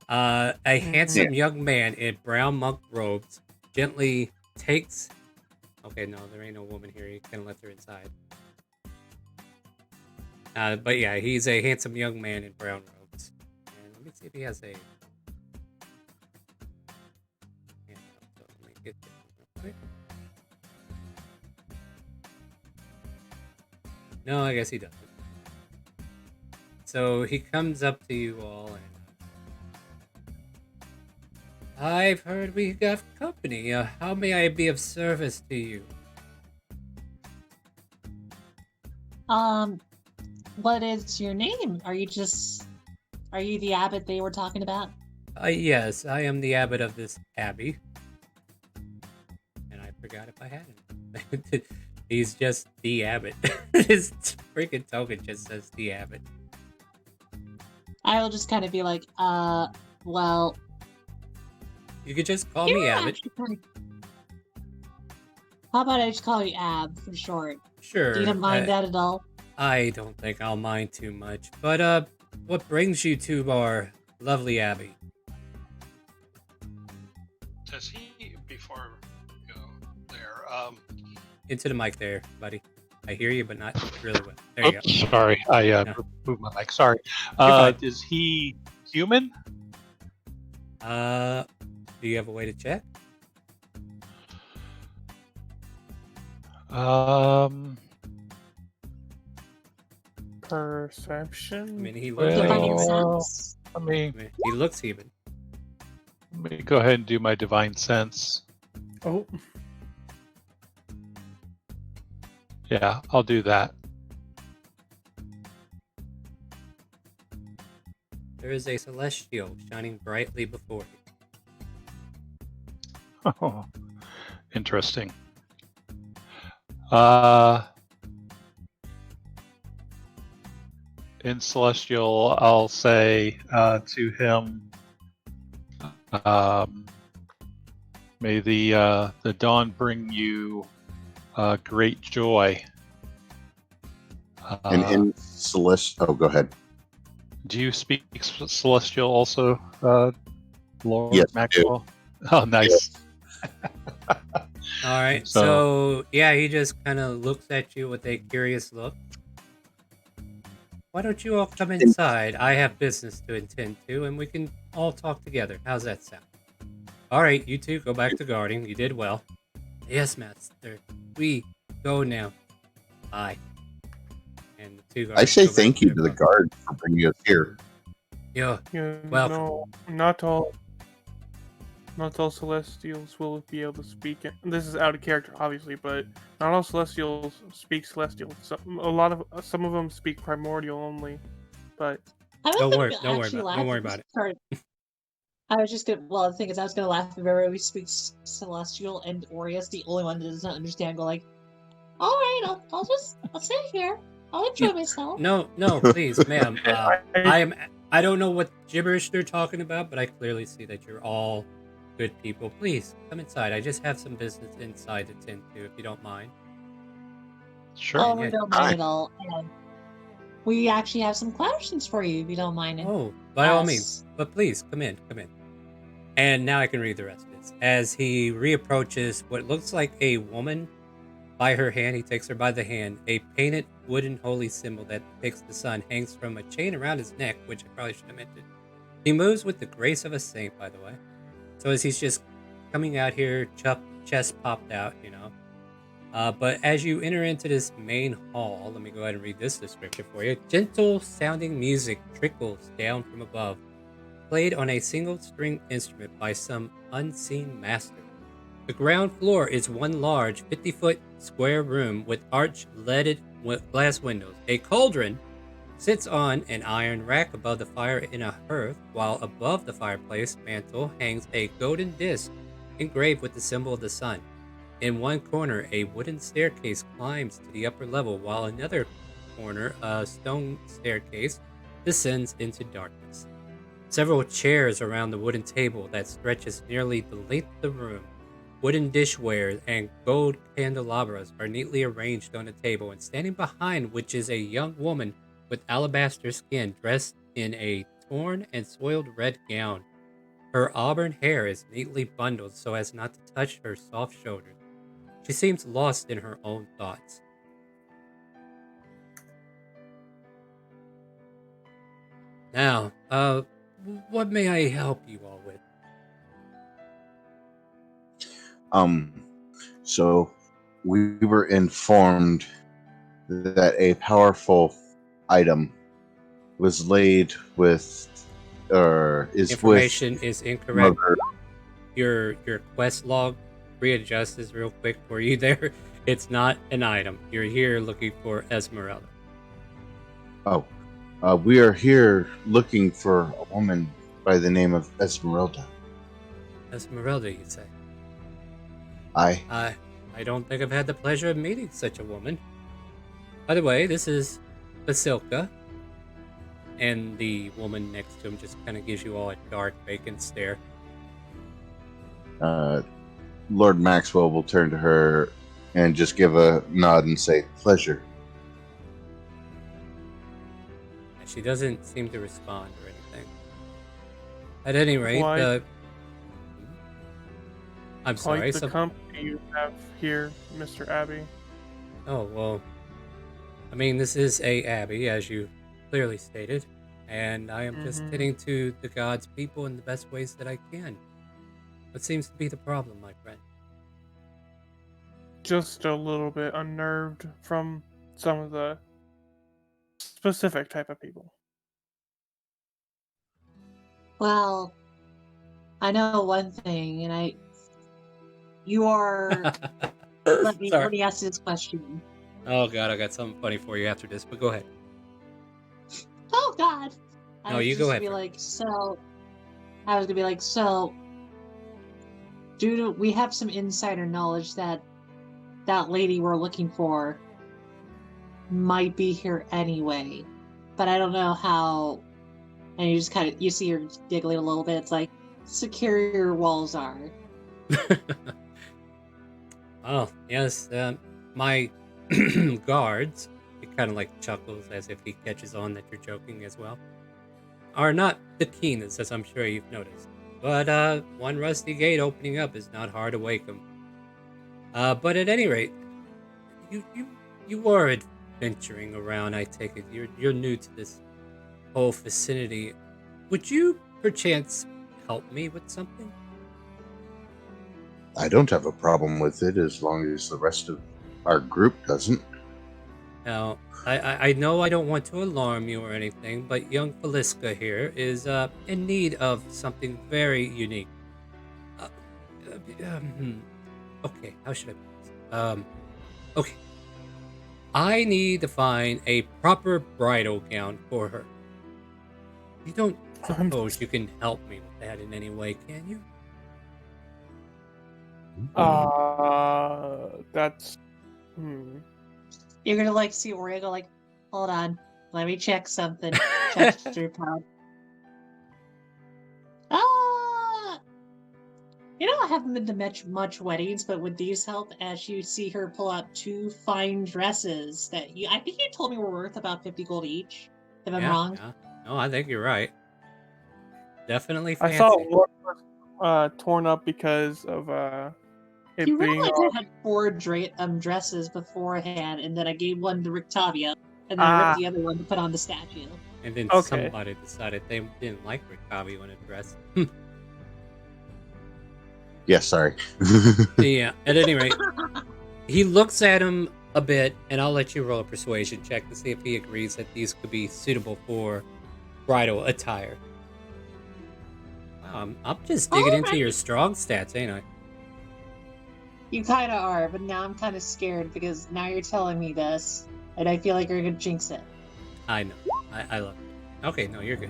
Speaker 1: a handsome young man in brown monk robes gently takes. Okay, no, there ain't no woman here. You can let her inside. But yeah, he's a handsome young man in brown robes. And let me see if he has a. So let me get this real quick. No, I guess he doesn't. So he comes up to you all and. I've heard we got company. How may I be of service to you?
Speaker 3: What is your name? Are you the abbot they were talking about?
Speaker 1: Yes, I am the abbot of this abbey. And I forgot if I had him. He's just the abbot. His freaking token just says the abbot.
Speaker 3: I will just kind of be like, well...
Speaker 1: You could just call me Abbott.
Speaker 3: How about I just call you Ab for short?
Speaker 1: Sure.
Speaker 3: Do you don't mind that at all?
Speaker 1: I don't think I'll mind too much. But, what brings you to our lovely abbey?
Speaker 6: Does he, before we go there,
Speaker 1: Into the mic there, buddy. I hear you, but not really well. There you go.
Speaker 6: Oops, sorry. I
Speaker 1: Yeah.
Speaker 6: moved my mic. Sorry.
Speaker 1: fine.
Speaker 6: Is he human?
Speaker 1: Do you have a way to check?
Speaker 6: Um.
Speaker 4: Perception.
Speaker 1: I mean, he looks
Speaker 6: Well,
Speaker 1: like
Speaker 3: Divine
Speaker 1: human.
Speaker 3: sense.
Speaker 6: Let me
Speaker 1: I mean, he looks human.
Speaker 6: go ahead and do my divine sense.
Speaker 4: Oh,
Speaker 6: Yeah, I'll do that.
Speaker 1: There is a celestial shining brightly before you.
Speaker 6: Oh, interesting. In Celestial, I'll say to him, "May the dawn bring you great joy."
Speaker 5: And in Celeste, oh, go ahead.
Speaker 6: Do you speak Celestial also, Lord
Speaker 5: Yes, I do.
Speaker 6: Maxwell? Oh, nice.
Speaker 1: All right.
Speaker 6: So-
Speaker 1: So yeah, he just kind of looks at you with a curious look. Why don't you all come inside? I have business to attend to, and we can all talk together. How's that sound? All right, you two go back to guarding. You did well. Yes, master. We go now. Bye. And the two guards
Speaker 5: I say
Speaker 1: go back
Speaker 5: thank you
Speaker 1: their
Speaker 5: to the
Speaker 1: bunk.
Speaker 5: guard for bringing us here.
Speaker 1: Yo,
Speaker 4: you
Speaker 1: Welcome.
Speaker 4: know, not all Celestials will be able to speak. This is out of character, obviously, but not all Celestials speak Celestial. Some of them speak Primordial only. But
Speaker 3: I was
Speaker 1: Don't
Speaker 3: gonna
Speaker 1: worry- don't worry
Speaker 3: actually
Speaker 1: about it.
Speaker 3: laugh
Speaker 1: Don't worry
Speaker 3: if we
Speaker 1: about it.
Speaker 3: started- I was just gonna. Well, the thing is, I was gonna laugh if everybody speaks Celestial and Orius, the only one that doesn't understand, go like, "All right, I'll sit here. I'll enjoy myself."
Speaker 1: no, please, ma'am.
Speaker 4: I-
Speaker 1: I don't know what gibberish they're talking about, but I clearly see that you're all good people. Please come inside. I just have some business inside to tend to, if you don't mind.
Speaker 6: Sure.
Speaker 3: Oh,
Speaker 1: Yeah.
Speaker 3: we don't mind at all. And we actually have some questions for you, if you don't mind.
Speaker 1: Oh, by all
Speaker 3: Us.
Speaker 1: means. But please, come in. And now I can read the rest of this. As he reapproaches what looks like a woman by her hand, he takes her by the hand. A painted wooden holy symbol that depicts the sun hangs from a chain around his neck, which I probably should have mentioned. He moves with the grace of a saint, by the way. So as he's just coming out here, chest popped out, you know. But as you enter into this main hall, let me go ahead and read this description for you. Gentle sounding music trickles down from above, played on a single string instrument by some unseen master. The ground floor is one large 50-foot square room with arched leaded glass windows. A cauldron sits on an iron rack above the fire in a hearth, while above the fireplace mantle hangs a golden disc engraved with the symbol of the sun. In one corner, a wooden staircase climbs to the upper level, while another corner, a stone staircase, descends into darkness. Several chairs around the wooden table that stretches nearly the length of the room. Wooden dishware and gold candelabras are neatly arranged on the table, and standing behind which is a young woman with alabaster skin dressed in a torn and soiled red gown. Her auburn hair is neatly bundled so as not to touch her soft shoulders. She seems lost in her own thoughts. Now, what may I help you all with?
Speaker 5: So we were informed that a powerful item was laid with, or is
Speaker 1: Information is
Speaker 5: with
Speaker 1: incorrect.
Speaker 5: Mother.
Speaker 1: Your quest log readjusts real quick for you there. It's not an item. You're here looking for Esmeralda.
Speaker 5: Oh, we are here looking for a woman by the name of Esmeralda.
Speaker 1: Esmeralda, you say?
Speaker 5: I
Speaker 1: I don't think I've had the pleasure of meeting such a woman. By the way, this is Basilka. And the woman next to him just kind of gives you all a dark, vacant stare.
Speaker 5: Lord Maxwell will turn to her and just give a nod and say, "Pleasure."
Speaker 1: And she doesn't seem to respond or anything. At any rate,
Speaker 4: Why?
Speaker 1: I'm sorry.
Speaker 4: Quite the company you have here, Mr. Abbey.
Speaker 1: Oh, well, I mean, this is a abbey, as you clearly stated, and I am just
Speaker 4: Mhm.
Speaker 1: tending to the gods' people in the best ways that I can. What seems to be the problem, my friend?
Speaker 4: Just a little bit unnerved from some of the specific type of people.
Speaker 3: Well, I know one thing, and you are. Let
Speaker 1: Sorry.
Speaker 3: me ask you this question.
Speaker 1: Oh, God, I got something funny for you after this, but go ahead.
Speaker 3: Oh God! I
Speaker 1: No,
Speaker 3: was
Speaker 1: you
Speaker 3: just
Speaker 1: go
Speaker 3: gonna
Speaker 1: ahead
Speaker 3: be
Speaker 1: first.
Speaker 3: like, so. I was gonna be like, so. We have some insider knowledge that that lady we're looking for might be here anyway, but I don't know how. And you just kind of you see her giggling a little bit. It's like secure your walls are.
Speaker 1: Oh, yes, my guards, he kind of like chuckles as if he catches on that you're joking as well, are not the keenest, as I'm sure you've noticed. But one rusty gate opening up is not hard to wake them. But at any rate, you you you are adventuring around. I take it you're new to this whole vicinity. Would you perchance help me with something?
Speaker 5: I don't have a problem with it as long as the rest of our group doesn't.
Speaker 1: Now, I know I don't want to alarm you or anything, but young Feliska here is in need of something very unique. Uh, okay, how should I put this? Okay. I need to find a proper bridal gown for her. You don't
Speaker 4: I'm
Speaker 1: suppose you can help me with that in any way, can you?
Speaker 4: That's
Speaker 3: You're gonna like see Origo go like, hold on, let me check something. Checks through pod. Ah, I haven't been to much weddings, but would these help? As you see her pull out two fine dresses that I think you told me were worth about 50 gold each. If I'm
Speaker 1: Yeah,
Speaker 3: wrong.
Speaker 1: yeah. No, I think you're right. Definitely
Speaker 4: I saw
Speaker 1: fancy.
Speaker 4: one was torn up because of it
Speaker 3: You
Speaker 4: being
Speaker 3: realized
Speaker 4: on.
Speaker 3: I had four dresses beforehand, and then I gave one to Rictavia, and then I ripped the other one to put on the statue.
Speaker 1: And then
Speaker 4: Okay.
Speaker 1: somebody decided they didn't like Rikabi when it dressed.
Speaker 5: Yeah, sorry.
Speaker 1: Yeah, at any rate, he looks at him a bit, and I'll let you roll a persuasion check to see if he agrees that these could be suitable for bridal attire. I'm just digging into your
Speaker 3: Alright.
Speaker 1: strong stats, ain't I?
Speaker 3: You kind of are, but now I'm kind of scared because now you're telling me this, and I feel like you're gonna jinx it.
Speaker 1: I know. I love it. Okay, no, you're good.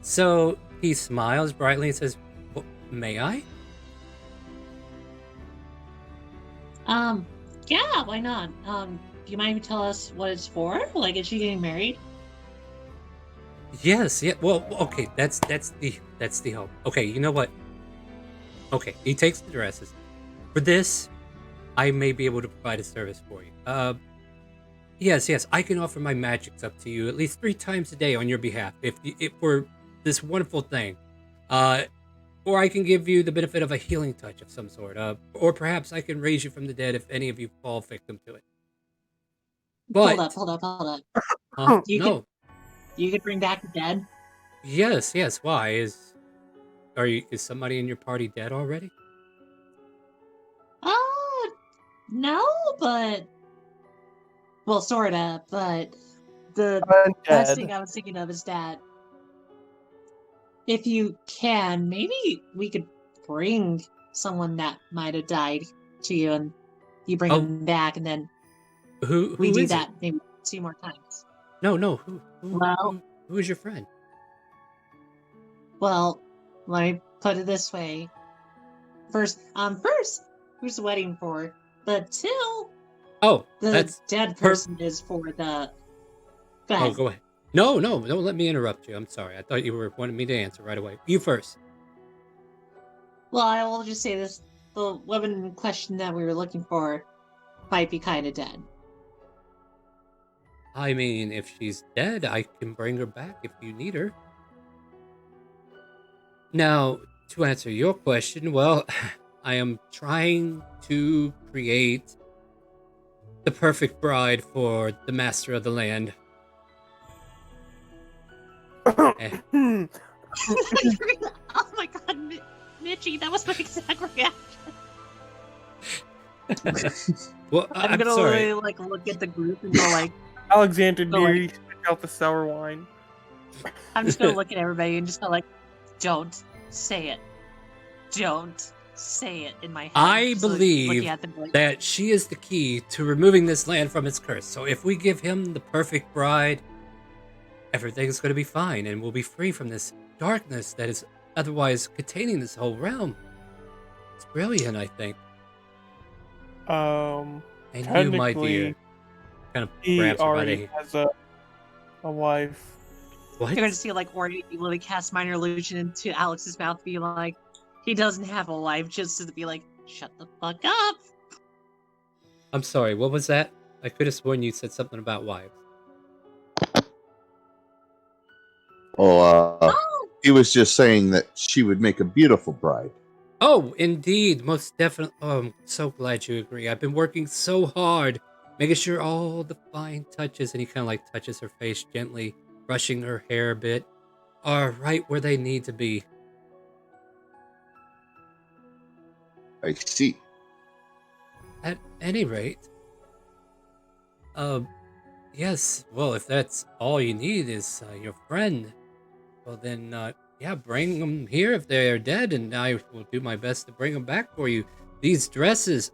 Speaker 1: So he smiles brightly and says, May I?
Speaker 3: Yeah, why not? Do you mind if you tell us what it's for? Like, is she getting married?
Speaker 1: Yes, yeah. Well, okay, that's the hope. Okay, you know what? Okay, he takes the dresses. For this, I may be able to provide a service for you. Yes, I can offer my magics up to you at least 3 times a day on your behalf, if for this wonderful thing. Uh, or I can give you the benefit of a healing touch of some sort. Or perhaps I can raise you from the dead if any of you fall victim to it.
Speaker 3: Hold up,
Speaker 1: But,
Speaker 3: hold up, hold up. You could
Speaker 1: no,
Speaker 3: bring back the dead?
Speaker 1: yes. Why is somebody in your party dead already?
Speaker 3: Uh, no, but well, sorta. But the last thing
Speaker 4: Undead.
Speaker 3: I was thinking of is that if you can, maybe we could bring someone that might have died to you, and you bring
Speaker 1: Oh,
Speaker 3: them back, and then
Speaker 1: who
Speaker 3: we
Speaker 1: who
Speaker 3: do
Speaker 1: is it?
Speaker 3: that maybe 2 more times.
Speaker 1: No.
Speaker 3: Well,
Speaker 1: Who is your friend?
Speaker 3: well, let me put it this way. First, who's the wedding for? But two,
Speaker 1: Oh,
Speaker 3: the
Speaker 1: that's
Speaker 3: dead
Speaker 1: per.
Speaker 3: person is for the. Go
Speaker 1: Oh,
Speaker 3: ahead.
Speaker 1: go ahead. No, don't let me interrupt you. I'm sorry. I thought you were wanting me to answer right away. You first.
Speaker 3: Well, I will just say this: the woman in question that we were looking for might be kind of dead.
Speaker 1: I mean, if she's dead, I can bring her back if you need her. Now, to answer your question, well, I am trying to create the perfect bride for the master of the land. Eh.
Speaker 3: Oh my god, Mitchie, that was my exact reaction.
Speaker 1: Well,
Speaker 3: I'm
Speaker 1: I'm
Speaker 3: gonna
Speaker 1: sorry.
Speaker 3: literally, like, look at the group and go like,
Speaker 4: Alexander,
Speaker 3: Go
Speaker 4: dear, you spit out the sour wine.
Speaker 3: I'm just gonna look at everybody and just go like, don't say it. Don't say it in my head.
Speaker 1: I
Speaker 3: Just, like,
Speaker 1: believe
Speaker 3: looking at them like,
Speaker 1: that she is the key to removing this land from its curse. So if we give him the perfect bride, everything's going to be fine and we'll be free from this darkness that is otherwise containing this whole realm. It's brilliant, I think. And you, my dear,
Speaker 4: Technically,
Speaker 1: kind of
Speaker 4: he
Speaker 1: grabs her by the
Speaker 4: already has a wife.
Speaker 1: What?
Speaker 3: you're gonna see like Ori literally cast minor illusion into Alex's mouth, be like, he doesn't have a wife, just to be like, shut the fuck up.
Speaker 1: I'm sorry, what was that? I could have sworn you said something about wives.
Speaker 5: Oh, he was just saying that she would make a beautiful bride.
Speaker 1: Oh, indeed, most definitely. Oh, I'm so glad you agree. I've been working so hard, making sure all the fine touches, and he kind of like touches her face gently, brushing her hair a bit, are right where they need to be.
Speaker 5: I see.
Speaker 1: At any rate, yes. Well, if that's all you need is your friend, well then, yeah, bring them here if they are dead, and I will do my best to bring them back for you. These dresses,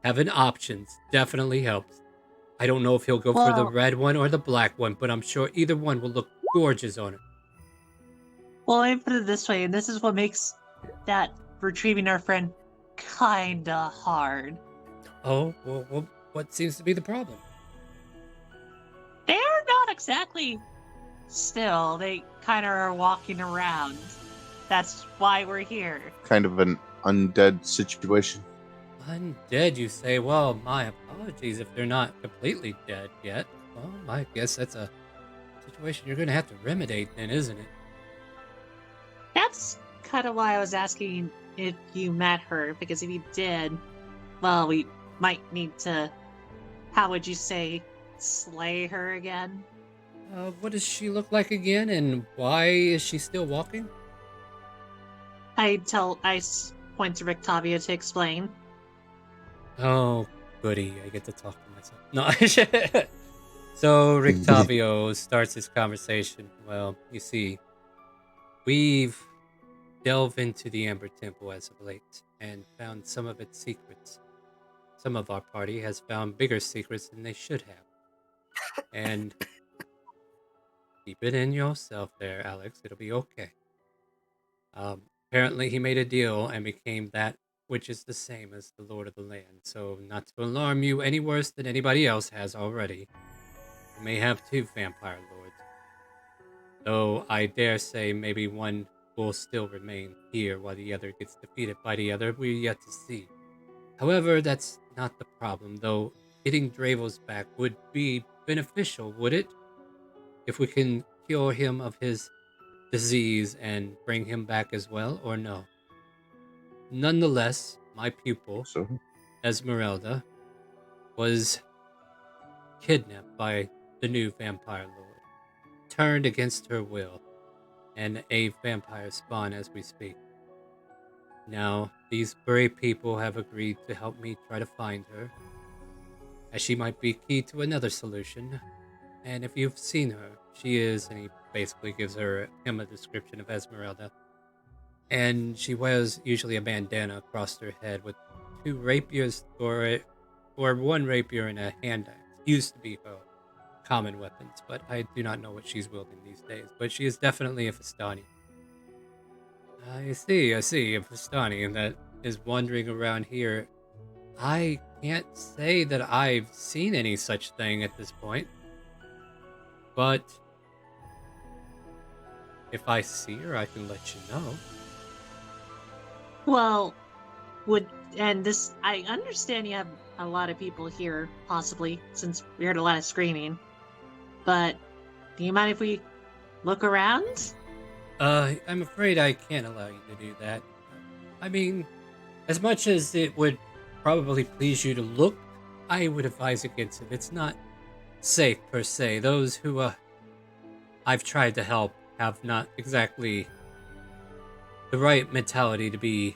Speaker 1: having options definitely helps. I don't know if he'll go for the
Speaker 3: Well-
Speaker 1: red one or the black one, but I'm sure either one will look gorgeous on her.
Speaker 3: Well, let me put it this way, and this is what makes that retrieving our friend kinda hard.
Speaker 1: Oh, well, what seems to be the problem?
Speaker 3: They're not exactly still. They kind of are walking around. That's why we're here.
Speaker 5: Kind of an undead situation.
Speaker 1: Undead, you say? Well, my apologies if they're not completely dead yet. Well, I guess that's a situation you're going to have to remediate then, isn't it?
Speaker 3: That's kind of why I was asking if you met her, because if you did, well, we might need to, how would you say, slay her again?
Speaker 1: What does she look like again, and why is she still walking?
Speaker 3: I point to Rictavio to explain.
Speaker 1: Oh, goody, I get to talk to myself. No. So Rictavio starts his conversation. Well, you see, we've delved into the Amber Temple as of late and found some of its secrets. Some of our party has found bigger secrets than they should have. And keep it in yourself there, Alex. It'll be okay. Apparently he made a deal and became that which is the same as the Lord of the Land. So not to alarm you any worse than anybody else has already. We may have 2 vampire lords. Though I dare say maybe one will still remain here while the other gets defeated by the other. We're yet to see. However, that's not the problem, though getting Dravos back would be beneficial, would it? If we can cure him of his disease and bring him back as well, or no? Nonetheless, my pupil,
Speaker 5: So,
Speaker 1: Esmeralda, was kidnapped by the new vampire lord, turned against her will, and a vampire spawn as we speak. Now, these brave people have agreed to help me try to find her, as she might be key to another solution. And if you've seen her, she is, and he basically gives him a description of Esmeralda. And she wears usually a bandana across her head with 2 rapiers, or 1 rapier and a hand axe. Used to be her common weapons, but I do not know what she's wielding these days. But she is definitely a Fistani. I see, a Fistani, and that is wandering around here. I can't say that I've seen any such thing at this point. But if I see her, I can let you know.
Speaker 3: Well, I understand you have a lot of people here, possibly, since we heard a lot of screaming. But do you mind if we look around?
Speaker 1: I'm afraid I can't allow you to do that. I mean, As much as it would probably please you to look, I would advise against it. It's not safe per se. Those who I've tried to help have not exactly the right mentality to be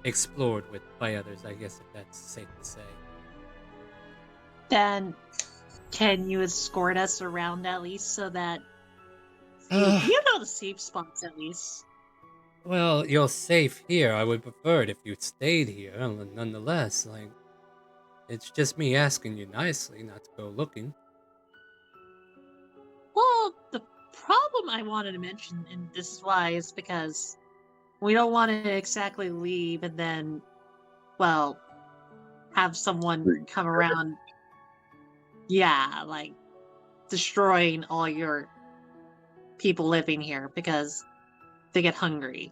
Speaker 1: explored with by others, I guess, if that's safe to say.
Speaker 3: Then can you escort us around at least so that you know the safe spots at least?
Speaker 1: Well, you're safe here. I would prefer it if you stayed here, nonetheless. Like, it's just me asking you nicely not to go looking.
Speaker 3: Well, the problem I wanted to mention, and this is why, is because we don't want to exactly leave and then, well, have someone come around. Yeah, like destroying all your people living here because they get hungry.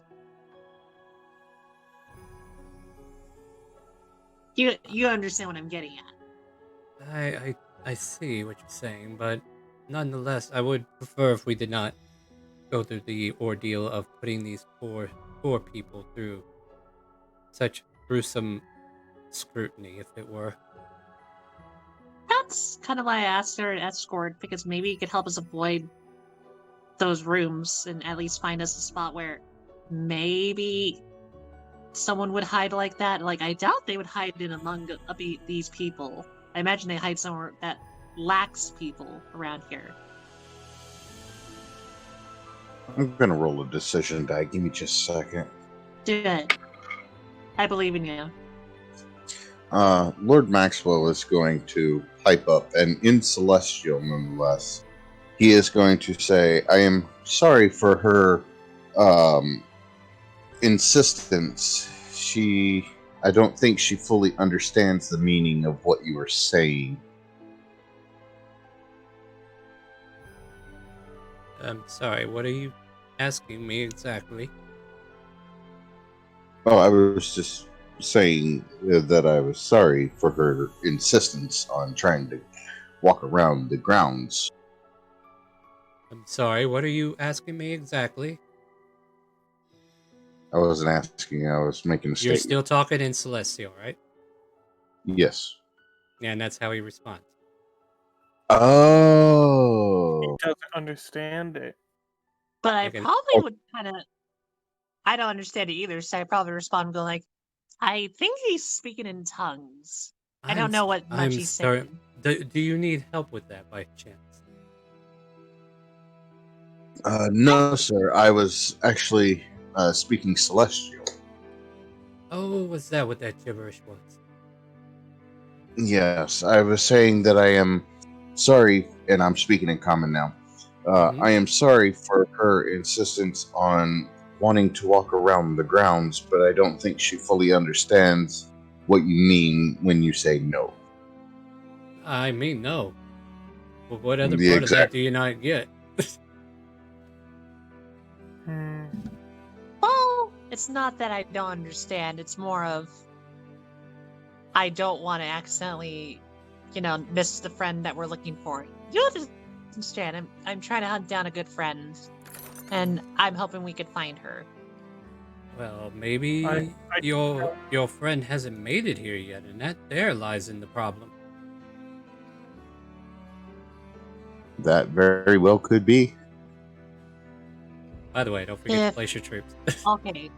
Speaker 3: You understand what I'm getting at?
Speaker 1: I see what you're saying, but nonetheless, I would prefer if we did not go through the ordeal of putting these poor people through such gruesome scrutiny, if it were.
Speaker 3: That's kind of why I asked her to escort, because maybe it could help us avoid those rooms and at least find us a spot where maybe someone would hide like that. Like, I doubt they would hide in among these people. I imagine they hide somewhere that lacks people around here.
Speaker 5: I'm gonna roll a decision die. Give me just a second.
Speaker 3: Do it. I believe in you.
Speaker 5: Lord Maxwell is going to pipe up, and in Celestial, nonetheless, he is going to say, "I am sorry for her insistence. I don't think she fully understands the meaning of what you are saying."
Speaker 1: I'm sorry, what are you asking me exactly?
Speaker 5: Oh, I was just saying that I was sorry for her insistence on trying to walk around the grounds.
Speaker 1: I'm sorry, what are you asking me exactly?
Speaker 5: I wasn't asking, I was making a
Speaker 1: You're
Speaker 5: statement.
Speaker 1: still talking in Celestial, right?
Speaker 5: Yes.
Speaker 1: Yeah, and that's how he responds.
Speaker 4: He
Speaker 5: Oh.
Speaker 4: doesn't understand it.
Speaker 3: But I
Speaker 1: Okay.
Speaker 3: probably would kind of. I don't understand it either, so I probably respond and go like, I think he's speaking in tongues. I don't know what much
Speaker 1: I'm
Speaker 3: he's
Speaker 1: sorry.
Speaker 3: saying.
Speaker 1: Do you need help with that by chance?
Speaker 5: No, sir. I was actually speaking Celestial.
Speaker 1: Oh, was that what that gibberish was?
Speaker 5: Yes, I was saying that I am sorry, and I'm speaking in common now.
Speaker 1: Mhm.
Speaker 5: I am sorry for her insistence on wanting to walk around the grounds, but I don't think she fully understands what you mean when you say no.
Speaker 1: I mean, no. But what other
Speaker 5: The
Speaker 1: part of that
Speaker 5: exact.
Speaker 1: do you not get?
Speaker 4: Hmm.
Speaker 3: Well, it's not that I don't understand. It's more of I don't want to accidentally, miss the friend that we're looking for. You have to understand. I'm trying to hunt down a good friend, and I'm hoping we could find her.
Speaker 1: Well, maybe
Speaker 4: I
Speaker 1: your friend hasn't made it here yet, and that there lies in the problem.
Speaker 5: That very well could be.
Speaker 1: By the way, don't forget to
Speaker 3: If
Speaker 1: place your troops.
Speaker 3: okay,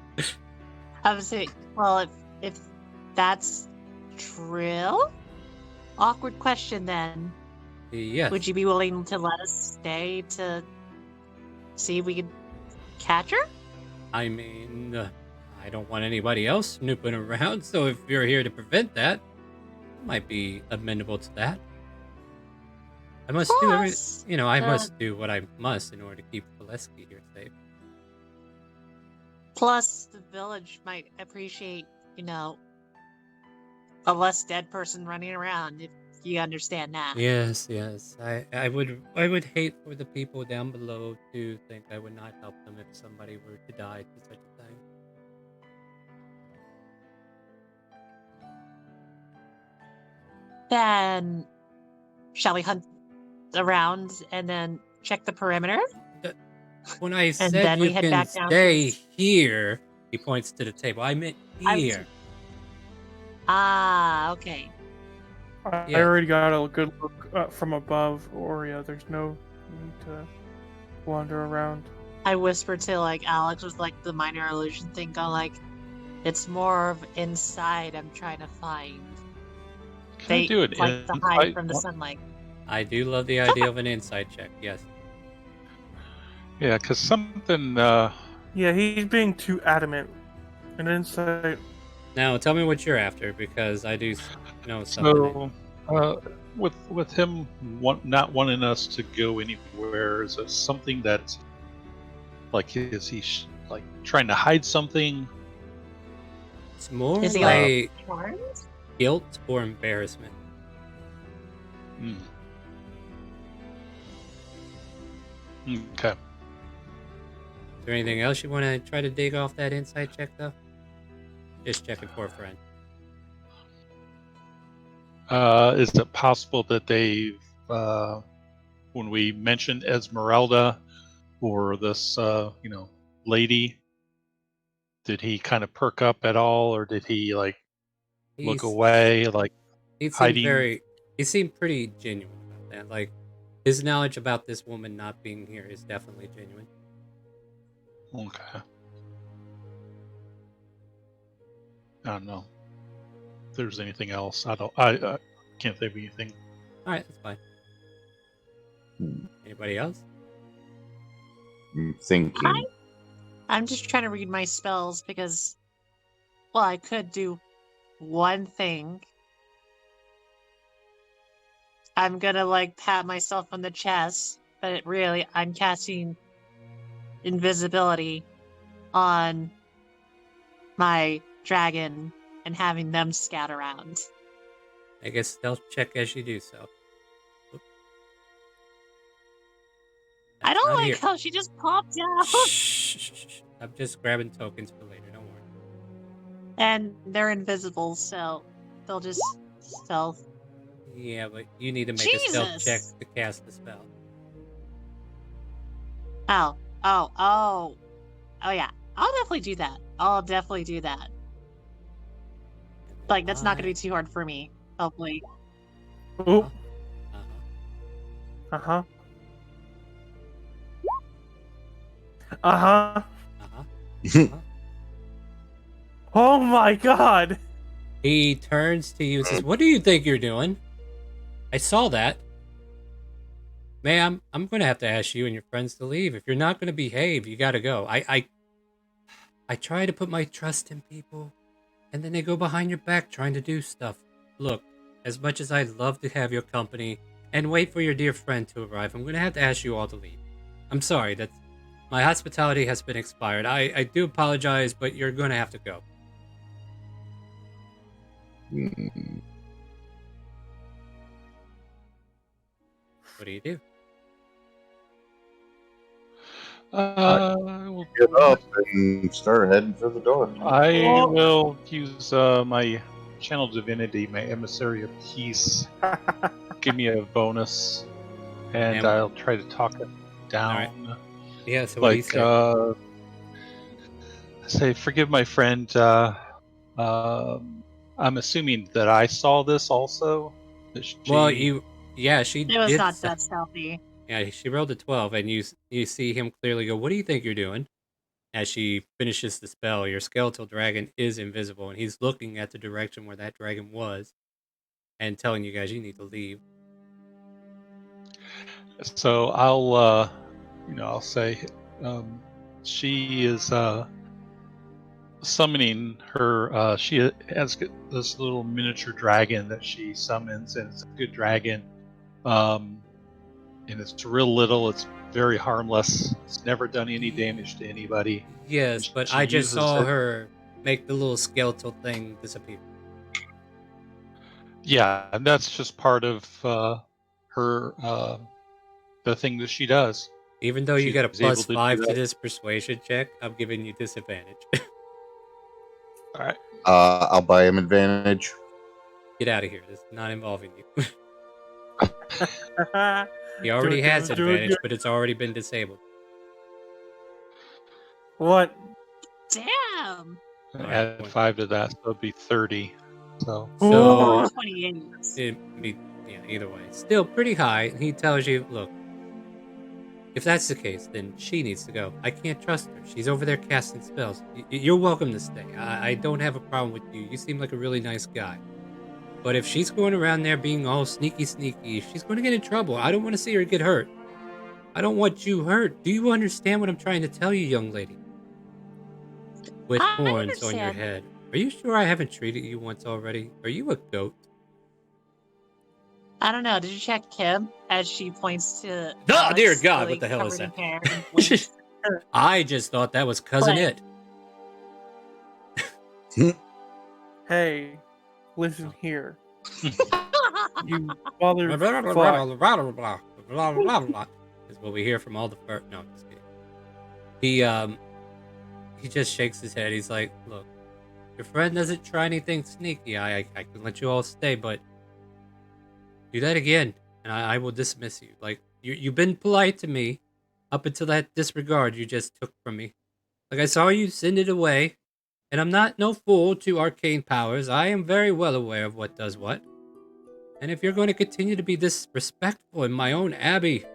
Speaker 3: I would say, well, if that's true, awkward question then.
Speaker 1: Yes.
Speaker 3: Would you be willing to let us stay to see if we could catch her?
Speaker 1: I mean, I don't want anybody else snooping around, so if you're here to prevent that, I might be amenable to that. I must do
Speaker 3: Plus,
Speaker 1: I
Speaker 3: uh,
Speaker 1: must do what I must in order to keep Valeski here safe.
Speaker 3: plus, the village might appreciate, a less dead person running around, if you understand that.
Speaker 1: Yes, yes. I would hate for the people down below to think I would not help them if somebody were to die to such a thing.
Speaker 3: Then, shall we hunt around and then check the perimeter?
Speaker 1: When I
Speaker 3: And
Speaker 1: said
Speaker 3: then
Speaker 1: you
Speaker 3: we head
Speaker 1: can
Speaker 3: back down
Speaker 1: stay
Speaker 3: towards.
Speaker 1: here, He points to the table. I meant
Speaker 3: I'm
Speaker 1: here.
Speaker 3: Ah, okay.
Speaker 4: I
Speaker 1: Yes.
Speaker 4: already got a good look from above, Oria. There's no need to wander around.
Speaker 3: I whispered to like Alex with like the minor illusion thing, going like, it's more of inside I'm trying to find.
Speaker 6: Can I do it
Speaker 3: like to hide from the sunlight.
Speaker 1: I do love the idea of an insight check. Yes.
Speaker 6: Yeah, because something.
Speaker 4: Yeah, he's being too adamant. An insight.
Speaker 1: Now tell me what you're after, because I do know something.
Speaker 6: So, with him not wanting us to go anywhere, is it something that, like, is he like trying to hide something?
Speaker 1: It's more
Speaker 3: Is he
Speaker 1: like
Speaker 3: Charmed?
Speaker 1: guilt or embarrassment.
Speaker 6: Hmm. Okay.
Speaker 1: Is there anything else you want to try to dig off that insight check, though? Just checking for a friend.
Speaker 6: Is it possible that they've, when we mentioned Esmeralda or this, lady, did he kind of perk up at all, or did he like look
Speaker 1: He's,
Speaker 6: away, like
Speaker 1: he seemed
Speaker 6: hiding?
Speaker 1: he seemed pretty genuine about that. Like, his knowledge about this woman not being here is definitely genuine.
Speaker 6: Okay. I don't know if there's anything else. I can't think of anything.
Speaker 1: All right, that's fine. Anybody else?
Speaker 5: I'm thinking.
Speaker 3: I'm just trying to read my spells because, well, I could do one thing. I'm gonna like pat myself on the chest, but really, I'm casting invisibility on my dragon and having them scout around.
Speaker 1: I guess stealth check as you do so. Oop.
Speaker 3: I
Speaker 1: That's
Speaker 3: don't
Speaker 1: not
Speaker 3: like
Speaker 1: here.
Speaker 3: how she just popped out.
Speaker 1: Shh. I'm just grabbing tokens for later. Don't worry.
Speaker 3: And they're invisible, so they'll just stealth.
Speaker 1: Yeah, but you need to make a stealth check
Speaker 3: Jesus!
Speaker 1: to cast the spell.
Speaker 3: Oh yeah. I'll definitely do that. Like, that's not gonna be too hard for me, hopefully.
Speaker 4: Oop.
Speaker 1: Uh-huh.
Speaker 4: Uh huh. Uh huh.
Speaker 1: Uh-huh. Uh-huh.
Speaker 4: Oh my god!
Speaker 1: He turns to you and says, "What do you think you're doing? I saw that. Ma'am, I'm going to have to ask you and your friends to leave. If you're not going to behave, you got to go. I try to put my trust in people, and then they go behind your back trying to do stuff. Look, as much as I'd love to have your company and wait for your dear friend to arrive, I'm going to have to ask you all to leave. I'm sorry, that my hospitality has been expired. I do apologize, but you're going to have to go."
Speaker 5: Mm,
Speaker 1: What do you do?
Speaker 6: Well,
Speaker 5: Get up and start heading for the door.
Speaker 6: I
Speaker 4: Oh.
Speaker 6: will use my channel divinity, my emissary of peace. Give me a bonus, and
Speaker 1: And-
Speaker 6: I'll try to talk it down.
Speaker 1: Alright. Yeah, so what do you
Speaker 6: Like,
Speaker 1: say?
Speaker 6: say, forgive my friend. I'm assuming that I saw this also. That she,
Speaker 1: Well, she
Speaker 3: It was
Speaker 1: did
Speaker 3: not
Speaker 1: say-
Speaker 3: that stealthy.
Speaker 1: Yeah, she rolled a 12, and you see him clearly go, "What do you think you're doing?" As she finishes the spell, your skeletal dragon is invisible, and he's looking at the direction where that dragon was, and telling you guys you need to leave.
Speaker 6: So I'll say, she is summoning her. She has this little miniature dragon that she summons, and it's a good dragon. And it's real little. It's very harmless. It's never done any damage to anybody.
Speaker 1: Yes, but
Speaker 6: She
Speaker 1: I just
Speaker 6: uses
Speaker 1: saw
Speaker 6: it-
Speaker 1: her make the little skeletal thing disappear.
Speaker 6: Yeah, and that's just part of her the thing that she does.
Speaker 1: Even though you got a
Speaker 6: She's able
Speaker 1: plus
Speaker 6: to do
Speaker 1: 5 to
Speaker 6: that.
Speaker 1: this persuasion check, I'm giving you disadvantage.
Speaker 6: All right.
Speaker 5: I'll buy him advantage.
Speaker 1: Get out of here. This is not involving you.
Speaker 4: What?
Speaker 1: He already has
Speaker 4: do it,
Speaker 1: advantage, but it's already been disabled.
Speaker 3: Damn.
Speaker 1: Alright,
Speaker 6: Add
Speaker 1: point.
Speaker 6: 5 to that, so it'd be 30. So
Speaker 1: So,
Speaker 4: Oh.
Speaker 3: 28.
Speaker 1: yeah, either way. Still pretty high. He tells you, look, if that's the case, then she needs to go. I can't trust her. She's over there casting spells. You're welcome to stay. I don't have a problem with you. You seem like a really nice guy. But if she's going around there being all sneaky, she's going to get in trouble. I don't want to see her get hurt. I don't want you hurt. Do you understand what I'm trying to tell you, young lady? With
Speaker 3: I
Speaker 1: horns on your
Speaker 3: understand.
Speaker 1: head. Are you sure I haven't treated you once already? Are you a goat?
Speaker 3: I don't know. Did you check Kim as she points to?
Speaker 1: Oh, dear
Speaker 3: Alex,
Speaker 1: God,
Speaker 3: really
Speaker 1: what the hell is
Speaker 3: covered in
Speaker 1: that?
Speaker 3: hair and blinks?
Speaker 1: I just thought that was Cousin
Speaker 3: Like-
Speaker 1: It.
Speaker 4: Hey, listen here. You
Speaker 1: Blah,
Speaker 4: motherfucker.
Speaker 1: blah, blah, is what we hear from all the no, I'm just kidding. He just shakes his head. He's like, look, your friend doesn't try anything sneaky. I can let you all stay, but do that again, and I will dismiss you. Like, you've been polite to me up until that disregard you just took from me. Like, I saw you send it away, and I'm not no fool to arcane powers. I am very well aware of what does what. And if you're going to continue to be disrespectful in my own abbey,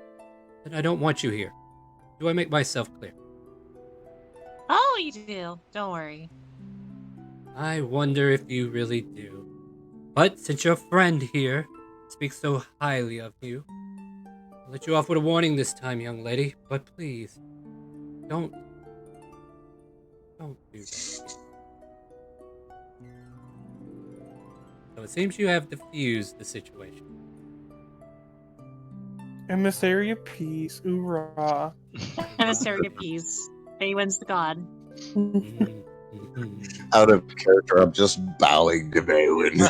Speaker 1: then I don't want you here. Do I make myself clear?
Speaker 3: Oh, you do. Don't worry.
Speaker 1: I wonder if you really do. But since your friend here speaks so highly of you, I'll let you off with a warning this time, young lady. But please, don't do that. So it seems you have diffused the situation.
Speaker 4: Emissary of peace. Oorah.
Speaker 3: Emissary of peace. Anyone's the god.
Speaker 1: Mhm, mhm.
Speaker 5: Out of character, I'm just bowing to Balin.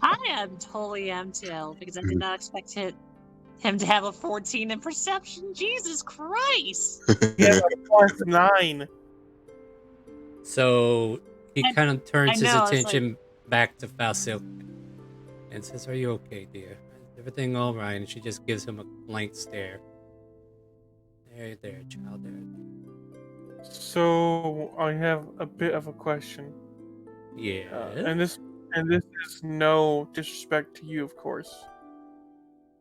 Speaker 3: I am totally am too, because I did not expect him to have a 14 in perception. Jesus Christ!
Speaker 4: Yeah, +9.
Speaker 1: So he
Speaker 3: I-
Speaker 1: kind of turns
Speaker 3: I
Speaker 1: his
Speaker 3: know, I was
Speaker 1: attention back to Falsil and says, "Are you okay, dear? Is everything all right?" And she just gives him a blank stare. There, child. There.
Speaker 4: So I have a bit of a question.
Speaker 1: Yeah.
Speaker 4: And this is no disrespect to you, of course.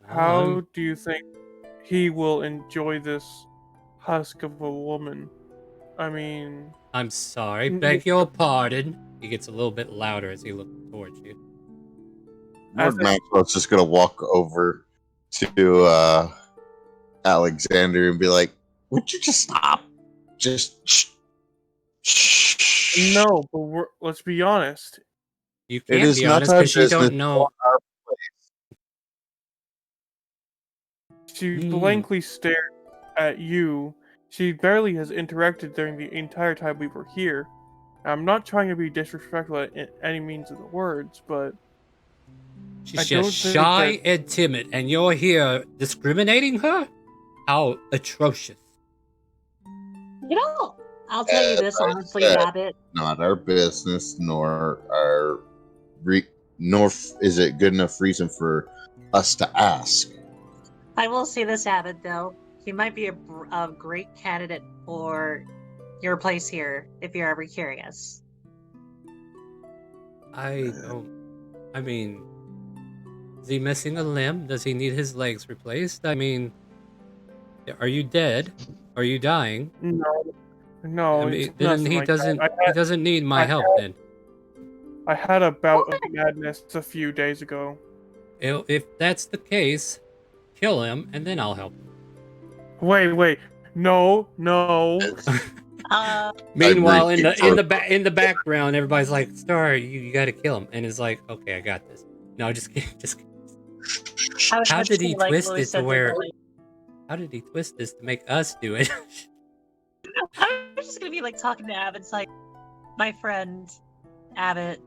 Speaker 4: How do you think he will enjoy this husk of a woman? I mean,
Speaker 1: I'm sorry.
Speaker 4: Mm,
Speaker 1: Beg your pardon. He gets a little bit louder as he looks towards you.
Speaker 4: As
Speaker 5: Lord Maxwell's just gonna walk over to Alexander and be like, "Would you just stop? Just shh."
Speaker 4: no, but let's be honest.
Speaker 1: You
Speaker 5: It
Speaker 1: can't
Speaker 5: is
Speaker 1: be
Speaker 5: not
Speaker 1: honest
Speaker 5: our
Speaker 1: because you
Speaker 5: business
Speaker 1: don't know.
Speaker 5: or
Speaker 4: She
Speaker 1: Hmm.
Speaker 4: blankly stared at you. She barely has interacted during the entire time we were here. I'm not trying to be disrespectful in any means of the words, but
Speaker 1: She's
Speaker 4: I don't
Speaker 1: just
Speaker 4: think
Speaker 1: shy and timid, and you're here discriminating her? How atrocious.
Speaker 3: You know, I'll tell you this
Speaker 5: I
Speaker 3: honestly,
Speaker 5: said-
Speaker 3: Abbott.
Speaker 5: not our business, nor our nor is it good enough reason for us to ask.
Speaker 3: I will say this, Abbott, though. He might be a great candidate for your place here if you're ever curious.
Speaker 1: I mean, is he missing a limb? Does he need his legs replaced? I mean, are you dead? Are you dying?
Speaker 4: no,
Speaker 1: I mean,
Speaker 4: it's
Speaker 1: then
Speaker 4: nothing
Speaker 1: he
Speaker 4: like
Speaker 1: doesn't.
Speaker 4: that.
Speaker 1: He doesn't need my
Speaker 4: I
Speaker 1: help. Then,
Speaker 4: I had a bout of madness a few days ago.
Speaker 1: if that's the case, kill him, and then I'll help him.
Speaker 4: Wait, no.
Speaker 1: Meanwhile, in
Speaker 5: repeat
Speaker 1: the background, everybody's like, "Star, you got to kill him," and it's like, "Okay, I got this." No, just kidding. Just kidding.
Speaker 3: I was
Speaker 1: How
Speaker 3: much
Speaker 1: did he
Speaker 3: too, like
Speaker 1: twist
Speaker 3: Louis
Speaker 1: it to
Speaker 3: said,
Speaker 1: where?
Speaker 3: like,
Speaker 1: How did he twist this to make us do it?
Speaker 3: I'm just gonna be like talking to Abbott. It's like, my friend Abbott